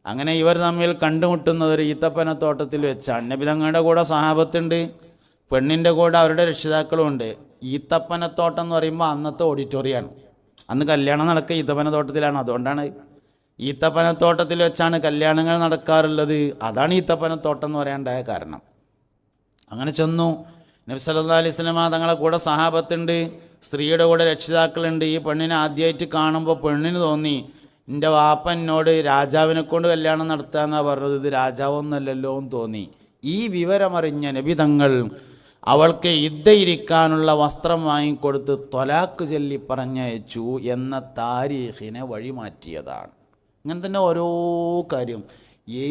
അങ്ങനെ ഇവർ തമ്മിൽ കണ്ടുമുട്ടുന്നത് ഒരു ഈത്തപ്പനത്തോട്ടത്തിൽ വെച്ചാണ്. നബി തങ്ങളുടെ കൂടെ സഹാബത്തുണ്ട്, പെണ്ണിൻ്റെ കൂടെ അവരുടെ രക്ഷിതാക്കളുമുണ്ട്. ഈത്തപ്പനത്തോട്ടം എന്ന് പറയുമ്പോൾ അന്നത്തെ ഓഡിറ്റോറിയമാണ്. അന്ന് കല്യാണം നടക്കുക ഈത്തപ്പനത്തോട്ടത്തിലാണ്. അതുകൊണ്ടാണ് ഈത്തപ്പനത്തോട്ടത്തിൽ വെച്ചാണ് കല്യാണങ്ങൾ നടക്കാറുള്ളത്. അതാണ് ഈത്തപ്പനത്തോട്ടം എന്ന് പറയാനുണ്ടായ കാരണം. അങ്ങനെ ചെന്നു. നബി സല്ലല്ലാഹു അലൈഹി വസല്ലം തങ്ങളെ കൂടെ സഹാബത്തുണ്ട്, സ്ത്രീയുടെ കൂടെ രക്ഷിതാക്കളുണ്ട്. ഈ പെണ്ണിനെ ആദ്യമായിട്ട് കാണുമ്പോൾ പെണ്ണിന് തോന്നി, എൻ്റെ വാപ്പ എന്നോട് രാജാവിനെ കൊണ്ട് കല്യാണം നടത്താമെന്നാണ് പറഞ്ഞത്, ഇത് രാജാവൊന്നല്ലല്ലോ എന്ന് തോന്നി. ഈ വിവരമറിഞ്ഞ നബി തങ്ങൾ അവൾക്ക് ഇദ്ദയിരിക്കാനുള്ള വസ്ത്രം വാങ്ങിക്കൊടുത്ത് ത്വലാക്ക് ചൊല്ലി പറഞ്ഞയച്ചു എന്ന താരീഖിനെ വഴിമാറ്റിയതാണ്. ഇങ്ങനെ തന്നെ ഓരോ കാര്യം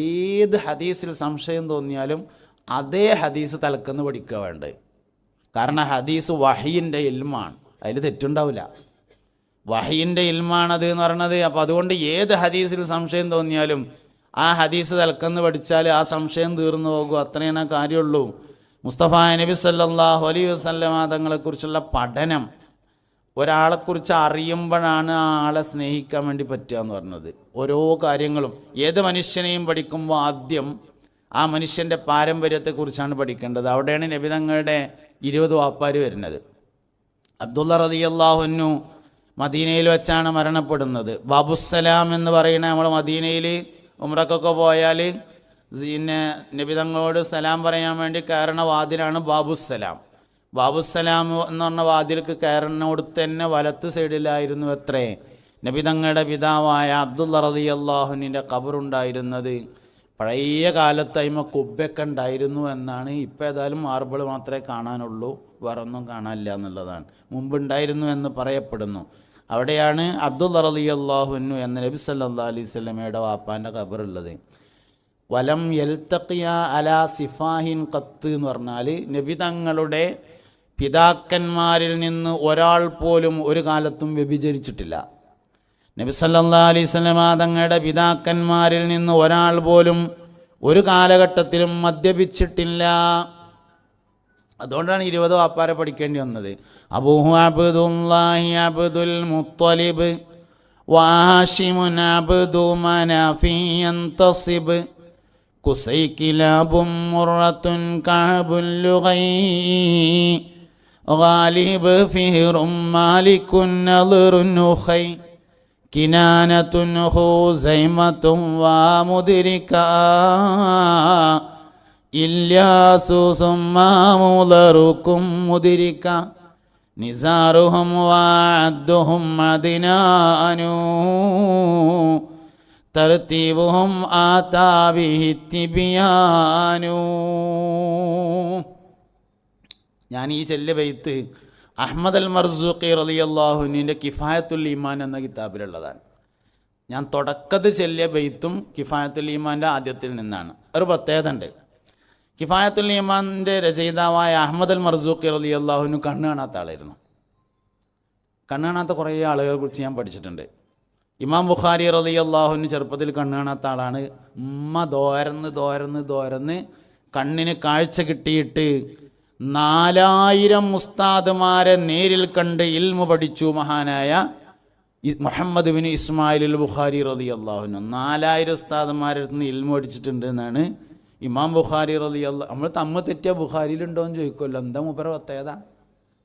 ഏത് ഹദീസിൽ സംശയം തോന്നിയാലും അതേ ഹദീസ് തലക്കെന്ന് പഠിക്കുക വേണ്ടത്. കാരണം ഹദീസ് വഹയിൻ്റെ ഇൽമാണ്, അതിൽ തെറ്റുണ്ടാവില്ല. വഹയിൻ്റെ ഇൽമാണത് എന്ന് പറയണത്. അപ്പോൾ അതുകൊണ്ട് ഏത് ഹദീസിൽ സംശയം തോന്നിയാലും ആ ഹദീസ് തലക്കെന്ന് പഠിച്ചാൽ ആ സംശയം തീർന്നു പോകും. അത്രയാണ് കാര്യമുള്ളൂ. മുസ്തഫ നബി സല്ലല്ലാഹു അലൈഹി വസല്ലം തങ്ങളെക്കുറിച്ചുള്ള പഠനം ഒരാളെക്കുറിച്ച് അറിയുമ്പോഴാണ് ആ ആളെ സ്നേഹിക്കാൻ വേണ്ടി പറ്റുക എന്ന് പറഞ്ഞത്. ഓരോ കാര്യങ്ങളും ഏത് മനുഷ്യനെയും പഠിക്കുമ്പോൾ ആദ്യം ആ മനുഷ്യൻ്റെ പാരമ്പര്യത്തെക്കുറിച്ചാണ് പഠിക്കേണ്ടത്. അവിടെയാണ് നബി തങ്ങളുടെ 20 വാപ്പാർ വരുന്നത്. അബ്ദുള്ള റളിയല്ലാഹു അൻഹു മദീനയിൽ വെച്ചാണ് മരണപ്പെടുന്നത്. ബാബുസ്സലാം എന്ന് പറയുന്ന നമ്മൾ മദീനയിൽ ഉംറക്കൊക്കെ പോയാൽ പിന്നെ നബി തങ്ങളോട് സലാം പറയാൻ വേണ്ടി കയറണ വാതിലാണ് ബാബുസ്സലാം. ബാബുസ്സലാം എന്ന് പറഞ്ഞ വാതിൽക്ക് കയറിനോട് തന്നെ വലത്ത് സൈഡിലായിരുന്നു എത്രേ നബി തങ്ങളുടെ പിതാവായ അബ്ദുള്ള റളിയല്ലാഹു അൻഹുവിൻ്റെ ഖബറുണ്ടായിരുന്നത്. പഴയ കാലത്ത് അതിമ കുബ്ബൊക്കെ ഉണ്ടായിരുന്നു എന്നാണ്. ഇപ്പോൾ ഏതായാലും മാർബിൾ മാത്രമേ കാണാനുള്ളൂ, വേറൊന്നും കാണാനില്ല എന്നുള്ളതാണ്. മുമ്പുണ്ടായിരുന്നു എന്ന് പറയപ്പെടുന്നു. അവിടെയാണ് അബ്ദുള്ള റളിയല്ലാഹു അൻഹു എന്ന നബി സല്ലല്ലാഹു അലൈഹി വസല്ലമയുടെ വാപ്പാൻ്റെ ഖബറുള്ളത്. വലം യൽതഖിയ അലാ സിഫാഹിൻ ഖത്ത് എന്ന് പറഞ്ഞാൽ നബി തങ്ങളുടെ പിതാക്കന്മാരിൽ നിന്ന് ഒരാൾ പോലും ഒരു കാലത്തും വ്യഭിചരിച്ചിട്ടില്ല. നബി സല്ലല്ലാഹു അലൈഹി വസല്ലം തങ്ങളുടെ പിതാക്കന്മാരിൽ നിന്ന് ഒരാൾ പോലും ഒരു കാലഘട്ടത്തിലും മദ്യപിച്ചിട്ടില്ല. അതുകൊണ്ടാണ് 20 വാപ്പാരെ പഠിക്കേണ്ടി വന്നത്. അബൂഹു അബ്ദുല്ലാഹി അബ്ദുൽ മുത്തലിബ് വാഷിമുൻ അബ്ദു മനാഫി യന്തസിബ് കുസൈ കിലാബും മുറത്തുൻ കഅബുൽ ലുഗൈ ഗാലിബ് ഫിഹ്റും മാലിക്കുൻ നളറുൻ ഉഖൈ കിനാനത്തുൻ ഖുസൈമത്തും വമുദ്രിക ഇല്യാസു സുമ്മാ മുളറുക്കും മുദ്രിക നിസാറുഹും വഅദ്ദുഹും അദ്നാനു തർതീബുഹും ആതാ ബിഹി തിബിയാനു. ഞാൻ ഈ ചെല്ല് ബൈത്ത് അഹ്മദ് അൽ മർസൂഖി റളിയല്ലാഹു അൻഹുവിൻ്റെ കിഫായത്തുൽ ഈമാൻ എന്ന കിതാബിലുള്ളതാണ്. ഞാൻ തുടക്കത്തിൽ ചെല്ലിയ ബൈത്തും കിഫായത്തുൽ ഈമാൻ്റെ ആദ്യത്തിൽ നിന്നാണ്. ഒരു പ്രത്യേകത ഉണ്ട്. കിഫായത്തുൽ ഈമാനിൻ്റെ രചയിതാവായ അഹ്മദ് അൽ മർസൂഖി റളിയല്ലാഹു അൻഹു കണ്ണ് കാണാത്ത ആളായിരുന്നു. കണ്ണ് കാണാത്ത കുറേ ആളുകളെ കുറിച്ച് ഞാൻ പഠിച്ചിട്ടുണ്ട്. ഇമാം ബുഖാരി റളിയല്ലാഹു അൻഹു ചെറുപ്പത്തിൽ കണ്ണ് കാണാത്ത ആളാണ്. ഉമ്മ ദോരന്ന് കണ്ണിന് കാഴ്ച കിട്ടിയിട്ട് 4000 ഉസ്താദുമാരെ നേരിൽ കണ്ട് ഇൽമു പഠിച്ചു മഹാനായ മുഹമ്മദ് ബിൻ ഇസ്മായിൽ അൽ ബുഖാരി റളിയല്ലാഹു അൻഹു. 4000 ഉസ്താദുമാരുടെ അടുത്ത് നിന്ന് ഇൽമു പഠിച്ചിട്ടുണ്ട് എന്നാണ് ഇമാം ബുഖാരി റളിയല്ലാഹു. നമ്മൾ തമ്മിൽ തെറ്റിയ ബുഖാരിയിലുണ്ടോ എന്ന് ചോദിക്കുമല്ലോ, എന്താ മൂപ്പര പ്രത്യേകത?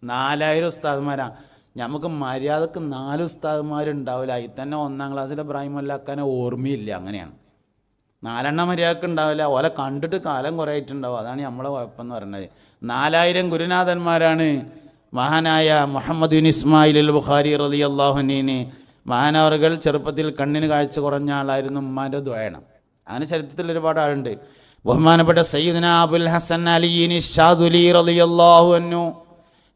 4000 ഉസ്താദുമാരാ. നമുക്ക് മര്യാദക്ക് 4 ഉസ്താദുമാരുണ്ടാവില്ല. അതിൽ തന്നെ 1ാം ക്ലാസ്സിലെ ഇബ്രാഹിം അല്ലാക്കാനെ ഓർമ്മയില്ല. അങ്ങനെയാണ് 4 മര്യാദക്ക് ഉണ്ടാവില്ല. ഓലെ കണ്ടിട്ട് കാലം കുറേ ആയിട്ടുണ്ടാവും. അതാണ് നമ്മളെ കുഴപ്പമെന്ന് പറയുന്നത്. 4000 ഗുരുനാഥന്മാരാണ് മഹാനായ മുഹമ്മദ് ബിൻ ഇസ്മായിൽ അൽ ബുഖാരി റളിയല്ലാഹു അൻഹു. മഹാനവറുകൾ ചെറുപ്പത്തിൽ കണ്ണിന് കാഴ്ച കുറഞ്ഞ ആളായിരുന്നു. ഉമ്മാൻ്റെ ദ്വയണം. അങ്ങനെ ചരിത്രത്തിൽ ഒരുപാട് ആളുണ്ട്. ബഹുമാനപ്പെട്ട സയ്യിദുന അബുൽ ഹസൻ അലി ശാദുലി റളിയല്ലാഹു അൻഹു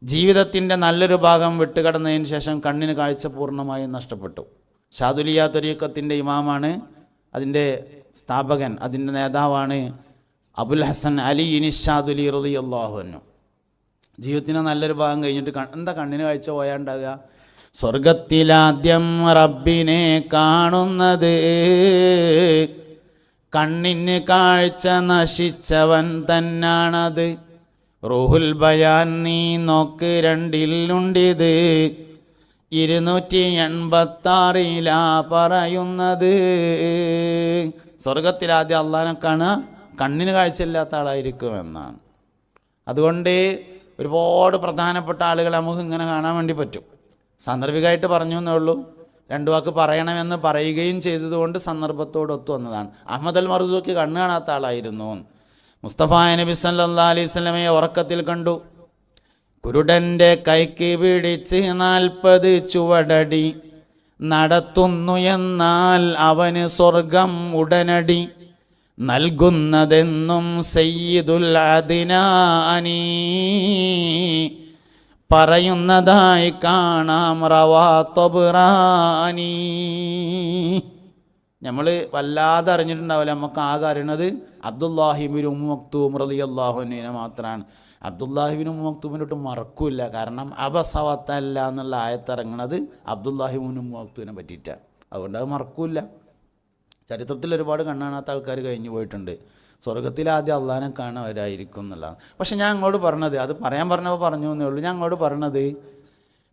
ജീവിതത്തിൻ്റെ നല്ലൊരു ഭാഗം വിട്ടുകടന്നതിന് ശേഷം കണ്ണിന് കാഴ്ച പൂർണ്ണമായും നഷ്ടപ്പെട്ടു. ഷാദുലിയ ത്വരീഖത്തിൻ്റെ ഇമാമാണ്, അതിൻ്റെ സ്ഥാപകൻ, അതിൻ്റെ നേതാവാണ് അബുൽ ഹസൻ അലി ഷാദുലി റളിയല്ലാഹു അൻഹു. ജീവിതത്തിൻ്റെ നല്ലൊരു ഭാഗം കഴിഞ്ഞിട്ട് എന്താ കണ്ണിന് കാഴ്ച പോയാണ്ടാകുക? സ്വർഗത്തിലാദ്യം റബ്ബിനെ കാണുന്നത് കണ്ണിന് കാഴ്ച നശിച്ചവൻ തന്നാണത്. റൂഹുൽ ബയാൻ നീ നോക്ക് 2-ലുണ്ടിത് 286 പറയുന്നത്. സ്വർഗത്തിലാദ്യം അള്ളാഹിനെ കാണുക കണ്ണിന് കാഴ്ചയില്ലാത്ത ആളായിരിക്കുമെന്നാണ്. അതുകൊണ്ട് ഒരുപാട് പ്രധാനപ്പെട്ട ആളുകളെ നമുക്ക് ഇങ്ങനെ കാണാൻ വേണ്ടി പറ്റും. സാന്ദർഭികമായിട്ട് പറഞ്ഞു എന്നേ ഉള്ളൂ. 2 വാക്ക് പറയണമെന്ന് പറയുകയും ചെയ്തതുകൊണ്ട് സന്ദർഭത്തോടൊത്തു വന്നതാണ്. അഹ്മദ് അൽ മർസൂഖി കണ്ണ് കാണാത്ത ആളായിരുന്നു. മുസ്തഫ നബി സല്ലല്ലാഹു അലൈഹി വസല്ലമയെ ഉറക്കത്തിൽ കണ്ടു. കുരുടൻ്റെ കൈക്ക് പിടിച്ച് 40 ചുവടടി നടത്തുന്നു എന്നാൽ അവന് സ്വർഗം ഉടനടി നൽകുന്നതെന്നും സയ്യിദുൽ അദ്നാനി പറയുന്നതായി കാണാം റവാ ത്വബ്റാനി. നമ്മൾ വല്ലാതെ അറിഞ്ഞിട്ടുണ്ടാവില്ല. നമുക്ക് ആകെ അറിയണത് അബ്ദുല്ലാഹി ഇബ്നു ഉമ്മു മക്തൂം റളിയല്ലാഹു അൻഹുവിനെ മാത്രമാണ്. അബ്ദുല്ലാഹി ഇബ്നു ഉമ്മു മക്തൂമിനോട്ട് മറക്കില്ല. കാരണം അബസവത്തല്ല എന്നുള്ള ആയത്തിറങ്ങണത് അബ്ദുല്ലാഹി ഇബ്നു ഉമ്മു മക്തൂമിനെ പറ്റിയിട്ടാണ്. അതുകൊണ്ട് അത് മറക്കില്ല. ചരിത്രത്തിൽ ഒരുപാട് കണ്ണാണാത്ത ആൾക്കാർ കഴിഞ്ഞു പോയിട്ടുണ്ട്. സ്വർഗത്തിൽ ആദ്യം അള്ളാഹിനെ കാണാവരായിരിക്കും എന്നുള്ളതാണ്. പക്ഷെ ഞാൻ അങ്ങോട്ട് പറഞ്ഞത്, അത് പറയാൻ പറഞ്ഞപ്പോൾ പറഞ്ഞു എന്നേ ഉള്ളൂ. ഞാൻ അങ്ങോട്ട് പറഞ്ഞത്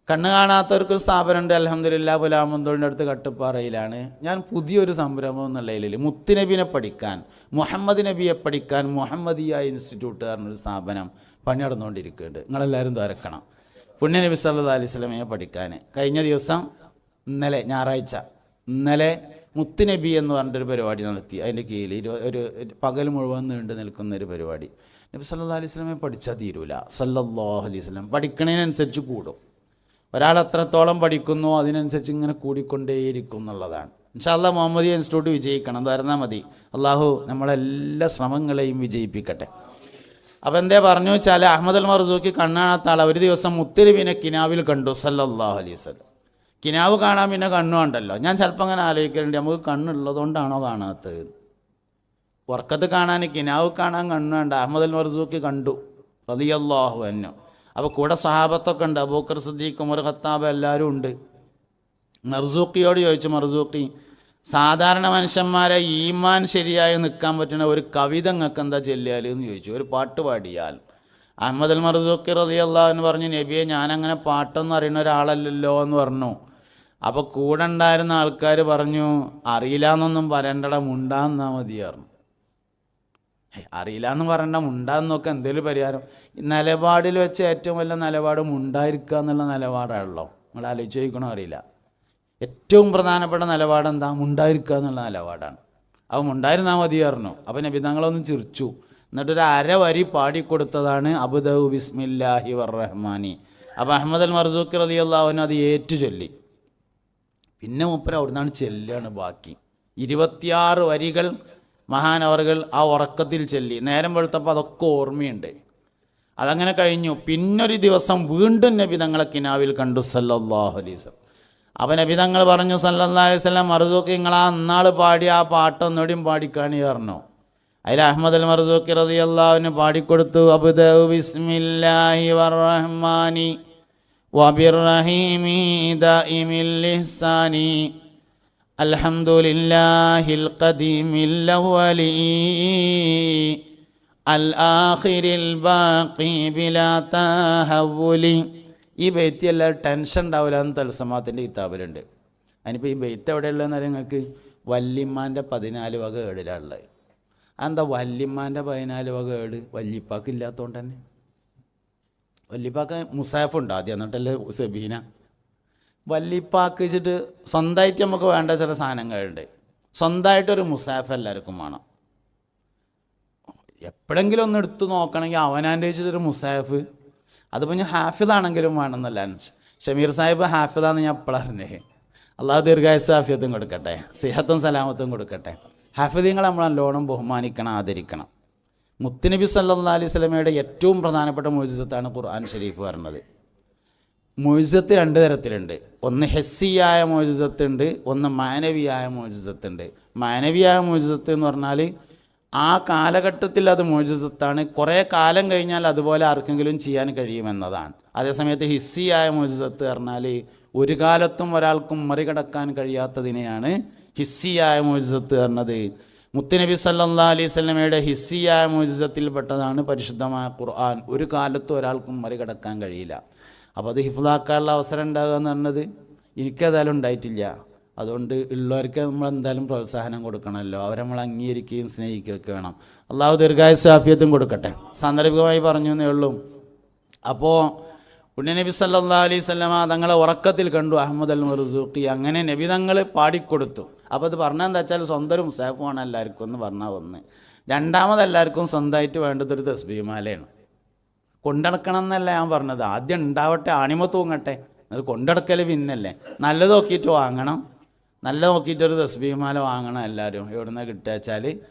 കണ്ണ് കാണാത്തവർക്ക് സ്ഥാപനമുണ്ട്. അൽഹംദുലില്ലാ പുലാമന്തോളിൻ്റെ അടുത്ത് കട്ടുപ്പാറയിലാണ്. ഞാൻ പുതിയൊരു സംരംഭം എന്നുള്ളതിൽ മുത്തുനബിനെ പഠിക്കാൻ, മുഹമ്മദ് നബിയെ പഠിക്കാൻ മുഹമ്മദിയ ഇൻസ്റ്റിറ്റ്യൂട്ട് പറഞ്ഞൊരു സ്ഥാപനം പണി നടന്നുകൊണ്ടിരിക്കുന്നുണ്ട്. നിങ്ങളെല്ലാവരും തിരക്കണം. പുണ്യനബി സല്ലല്ലാഹു അലൈഹി വസല്ലമയെ പഠിക്കാൻ കഴിഞ്ഞ ദിവസം ഞായറാഴ്ച മുത്തുനബി എന്ന് പറഞ്ഞിട്ടൊരു പരിപാടി നടത്തി. അതിൻ്റെ കീഴിൽ ഒരു പകൽ മുഴുവൻ നീണ്ടു നിൽക്കുന്നൊരു പരിപാടി. നബി സല്ലല്ലാഹു അലൈഹി വസല്ലമയെ പഠിച്ചാൽ തീരൂല. സല്ലല്ലാഹു അലൈഹി വസല്ലം പഠിക്കണതിനനുസരിച്ച് കൂടും. ഒരാൾ എത്രത്തോളം പഠിക്കുന്നു അതിനനുസരിച്ച് ഇങ്ങനെ കൂടിക്കൊണ്ടേയിരിക്കും എന്നുള്ളതാണ്. ഇൻഷാ അല്ലാഹ് മുഹമ്മദിയ ഇൻസ്റ്റിറ്റ്യൂട്ട് വിജയിക്കണം. തരുന്നാൽ മതി. അള്ളാഹു നമ്മളെല്ലാ ശ്രമങ്ങളെയും വിജയിപ്പിക്കട്ടെ. അപ്പോൾ എന്തേ പറഞ്ഞു വെച്ചാൽ അഹ്മദ് അൽ മർസൂഖി കണ്ണാണാത്ത ആൾ ഒരു ദിവസം മുത്തുനബിനെ കിനാവിൽ കണ്ടു സല്ലല്ലാഹു അലൈഹി വസല്ലം. കിനാവ് കാണാൻ പിന്നെ കണ്ണുണ്ടല്ലോ. ഞാൻ ചിലപ്പോൾ അങ്ങനെ ആലോചിക്കുന്നുണ്ട്, നമുക്ക് കണ്ണുള്ളതുകൊണ്ടാണോ കാണാത്തത്? ഉറക്കത്ത് കാണാൻ കിനാവ് കാണാൻ കണ്ണുണ്ട്. അഹ്മദ് അൽ മർസൂഖി കണ്ടു റളിയല്ലാഹു അൻഹു. അപ്പോൾ കൂടെ സഹാബത്തൊക്കെ ഉണ്ട്. അബൂബക്കർ സിദ്ദീഖ്, ഉമർ ഖത്താബ് എല്ലാവരും ഉണ്ട്. മർസൂഖിയോട് ചോദിച്ചു, മർസൂഖി സാധാരണ മനുഷ്യന്മാരെ ഈമാൻ ശരിയായി നിൽക്കാൻ പറ്റുന്ന ഒരു കവിത നിങ്ങൾക്ക് എന്താ ചൊല്ലിയാൽ എന്ന് ചോദിച്ചു. ഒരു പാട്ട് പാടിയാൽ. അഹ്മദ് അൽ മർസൂഖി റളിയല്ലാഹു അൻഹു പറഞ്ഞു, നബിയെ ഞാനങ്ങനെ പാട്ടൊന്നും അറിയുന്ന ഒരാളല്ലല്ലോ എന്ന് പറഞ്ഞു. അപ്പോൾ കൂടെ ഉണ്ടായിരുന്ന ആൾക്കാർ പറഞ്ഞു, അറിയില്ല എന്നൊന്നും പറയണ്ടട, മുണ്ടാന്നാ മതി പറഞ്ഞു. അറിയില്ല എന്ന് പറയണ്ട, മുണ്ടാന്നൊക്കെ എന്തെങ്കിലും പരിഹാരം. നിലപാടിൽ വെച്ച് ഏറ്റവും വലിയ നിലപാട് മുണ്ടായിരിക്കുക എന്നുള്ള നിലപാടാണല്ലോ. നിങ്ങൾ ആലോചിച്ച് ചോദിക്കണോ അറിയില്ല. ഏറ്റവും പ്രധാനപ്പെട്ട നിലപാട് എന്താ? മുണ്ടായിരിക്കുക എന്നുള്ള നിലപാടാണ്. അപ്പോൾ മുണ്ടായിരുന്നാൽ മതി പറഞ്ഞു. അപ്പോൾ നബി തങ്ങളൊന്ന് ചിരിച്ചു. എന്നിട്ടൊരു അരവരി പാടിക്കൊടുത്തതാണ് അബ്ദഉ ബിസ്മില്ലാഹി വറഹ്മാനി. അപ്പോൾ അഹ്മദ് അൽ മർസൂഖി റളിയല്ലാഹു അൻഹു അത് ഏറ്റു ചൊല്ലി. പിന്നെ മൂപ്പര് അവിടുന്നാണ് ചെല്ലുകയാണ് ബാക്കി 26 വരികൾ മഹാനവറുകൾ ആ ഉറക്കത്തിൽ ചൊല്ലി. നേരം വെളുത്തപ്പോൾ അതൊക്കെ ഓർമ്മയുണ്ട്. അതങ്ങനെ കഴിഞ്ഞു. പിന്നൊരു ദിവസം വീണ്ടും നബി തങ്ങളെ കിനാവിൽ കണ്ടു സല്ലല്ലാഹു അലൈഹി വസല്ലം. അപ്പോൾ നബി തങ്ങൾ പറഞ്ഞു സല്ലല്ലാഹു അലൈഹി വസല്ലം, മർസൂഖി നിങ്ങൾ ആ അന്നാൾ പാടിയ ആ പാട്ടൊന്നുകൂടിയും പാടിക്കാണി പറഞ്ഞു. അതിൽ അഹ്മദ് അൽ മർസൂഖി റളിയല്ലാഹു അൻഹു പാടിക്കൊടുത്തു, അബ്ദഉ ബിസ്മില്ലാഹി വറഹ്മാനി വബിർറഹീമി ദായിമിൽ ഇഹ്സാനി അൽഹംദുലില്ലാഹിൽ ഖദീമിൽ അവ്വലി അൽ ആഖിരിൽ ബാഖി ബിലാ തഹവ്വുലി. ഈ ബെയ്ത്ത് എല്ലാം ടെൻഷൻ ഉണ്ടാവില്ല എന്ന് തൽസമാത്തിൻ്റെ കിതാബിലുണ്ട്. അതിനിപ്പോൾ ഈ ബെയ്ത്ത് എവിടെയുള്ളതെന്ന് അറിയാം നിങ്ങൾക്ക്? വല്യമ്മാൻ്റെ 14 വക ഏടിലുള്ളത്. അതെന്താ വല്യമ്മാൻ്റെ 14 വക ഏട്? വല്യപ്പാക്ക് ഇല്ലാത്തതുകൊണ്ട് തന്നെ. വല്യപ്പാക്ക് മുസാഫ് ഉണ്ട് ആദ്യം, എന്നിട്ടല്ലേ സബീന. വല്യപ്പാക്ക് വെച്ചിട്ട് സ്വന്തമായിട്ട് നമുക്ക് വേണ്ട ചില സാധനങ്ങളുണ്ട്. സ്വന്തമായിട്ടൊരു മുസാഫ് എല്ലാവർക്കും വേണം. എപ്പോഴെങ്കിലും ഒന്ന് എടുത്ത് നോക്കണമെങ്കിൽ അവനാൻ്റെ വെച്ചിട്ടൊരു മുസാഫ്, അതിപ്പോൾ ഞാൻ ഹാഫിദാണെങ്കിലും വേണമെന്നല്ല. ഷമീർ സാഹിബ് ഹാഫിദാന്ന് ഞാൻ എപ്പോഴറിഞ്ഞേ. അള്ളാഹു ദീർഘായുസ്സും ആഫിയത്തും കൊടുക്കട്ടെ, സിഹത്തും സലാമത്തും കൊടുക്കട്ടെ. ഹാഫിദീങ്ങളെ നമ്മൾ നല്ലോണം ബഹുമാനിക്കണം, ആദരിക്കണം. മുത്തുനബി സല്ലല്ലാഹു അലൈഹി വസല്ലമയുടെ ഏറ്റവും പ്രധാനപ്പെട്ട മുഅ്ജിസത്താണ് ഖുർആൻ ഷരീഫ് പറയുന്നത്. മുഅ്ജിസത്ത് 2 തരത്തിലുണ്ട്. ഒന്ന് ഹെസ്സിയായ മുഅ്ജിസത്തുണ്ട്, ഒന്ന് മാനവിയായ മുഅ്ജിസത്തുണ്ട്. മാനവിയായ മുഅ്ജിസത്ത് എന്ന് പറഞ്ഞാൽ ആ കാലഘട്ടത്തിൽ അത് മുഅ്ജിസത്താണ്, കുറേ കാലം കഴിഞ്ഞാൽ അതുപോലെ ആർക്കെങ്കിലും ചെയ്യാൻ കഴിയുമെന്നതാണ്. അതേസമയത്ത് ഹിസ്സിയായ മുഅ്ജിസത്ത് പറഞ്ഞാൽ ഒരു കാലത്തും ഒരാൾക്കും മറികടക്കാൻ കഴിയാത്തതിനെയാണ് ഹിസ്സിയായ മുഅ്ജിസത്ത് പറഞ്ഞത്. മുത്തുനബി സല്ലല്ലാഹു അലൈഹി വസല്ലമയുടെ ഹിസ്സിയായ മുഅ്ജിസത്തിൽപ്പെട്ടതാണ് പരിശുദ്ധമായ ഖുർആൻ. ഒരു കാലത്തും ഒരാൾക്കും മറികടക്കാൻ കഴിയില്ല. അപ്പോൾ അത് ഹിഫ്ളാക്കാനുള്ള അവസരം ഉണ്ടാകുക എന്ന് പറഞ്ഞത് എനിക്കതായാലും ഉണ്ടായിട്ടില്ല. അതുകൊണ്ട് ഉള്ളവർക്ക് നമ്മൾ എന്തായാലും പ്രോത്സാഹനം കൊടുക്കണമല്ലോ, അവരെ നമ്മൾ അംഗീകരിക്കുകയും സ്നേഹിക്കുകയൊക്കെ വേണം. അള്ളാഹു ദീർഘായുസ്സും ആഫിയത്തും കൊടുക്കട്ടെ. സാന്ദർഭികമായി പറഞ്ഞു എന്നേ ഉള്ളൂ. അപ്പോൾ പുണ്യനബി സല്ലല്ലാഹു അലൈഹി വസല്ലമ തങ്ങളെ ഉറക്കത്തിൽ കണ്ടു അഹ്മദ് അൽ മർസൂഖി. അങ്ങനെ നബി തങ്ങൾ പാടിക്കൊടുത്തു. അപ്പോൾ അത് പറഞ്ഞാൽ എന്താ വെച്ചാൽ സ്വന്തം മുസാഫാണ് എല്ലാവർക്കും എന്ന് പറഞ്ഞാൽ ഒന്ന്. രണ്ടാമത് എല്ലാവർക്കും സ്വന്തമായിട്ട് വേണ്ടതൊരു തസ്ബീഹ് മാലയാണ്. കൊണ്ടടക്കണം എന്നല്ല ഞാൻ പറഞ്ഞത്. ആദ്യം ഉണ്ടാവട്ടെ, ആണിമ തൂങ്ങട്ടെ, അത് കൊണ്ടടക്കൽ പിന്നല്ലേ. നല്ലത് നോക്കിയിട്ട് വാങ്ങണം, നല്ല നോക്കിയിട്ടൊരു തസ്ബീഹ് മാല വാങ്ങണം എല്ലാവരും. എവിടെ നിന്നാണ് കിട്ടുക വെച്ചാൽ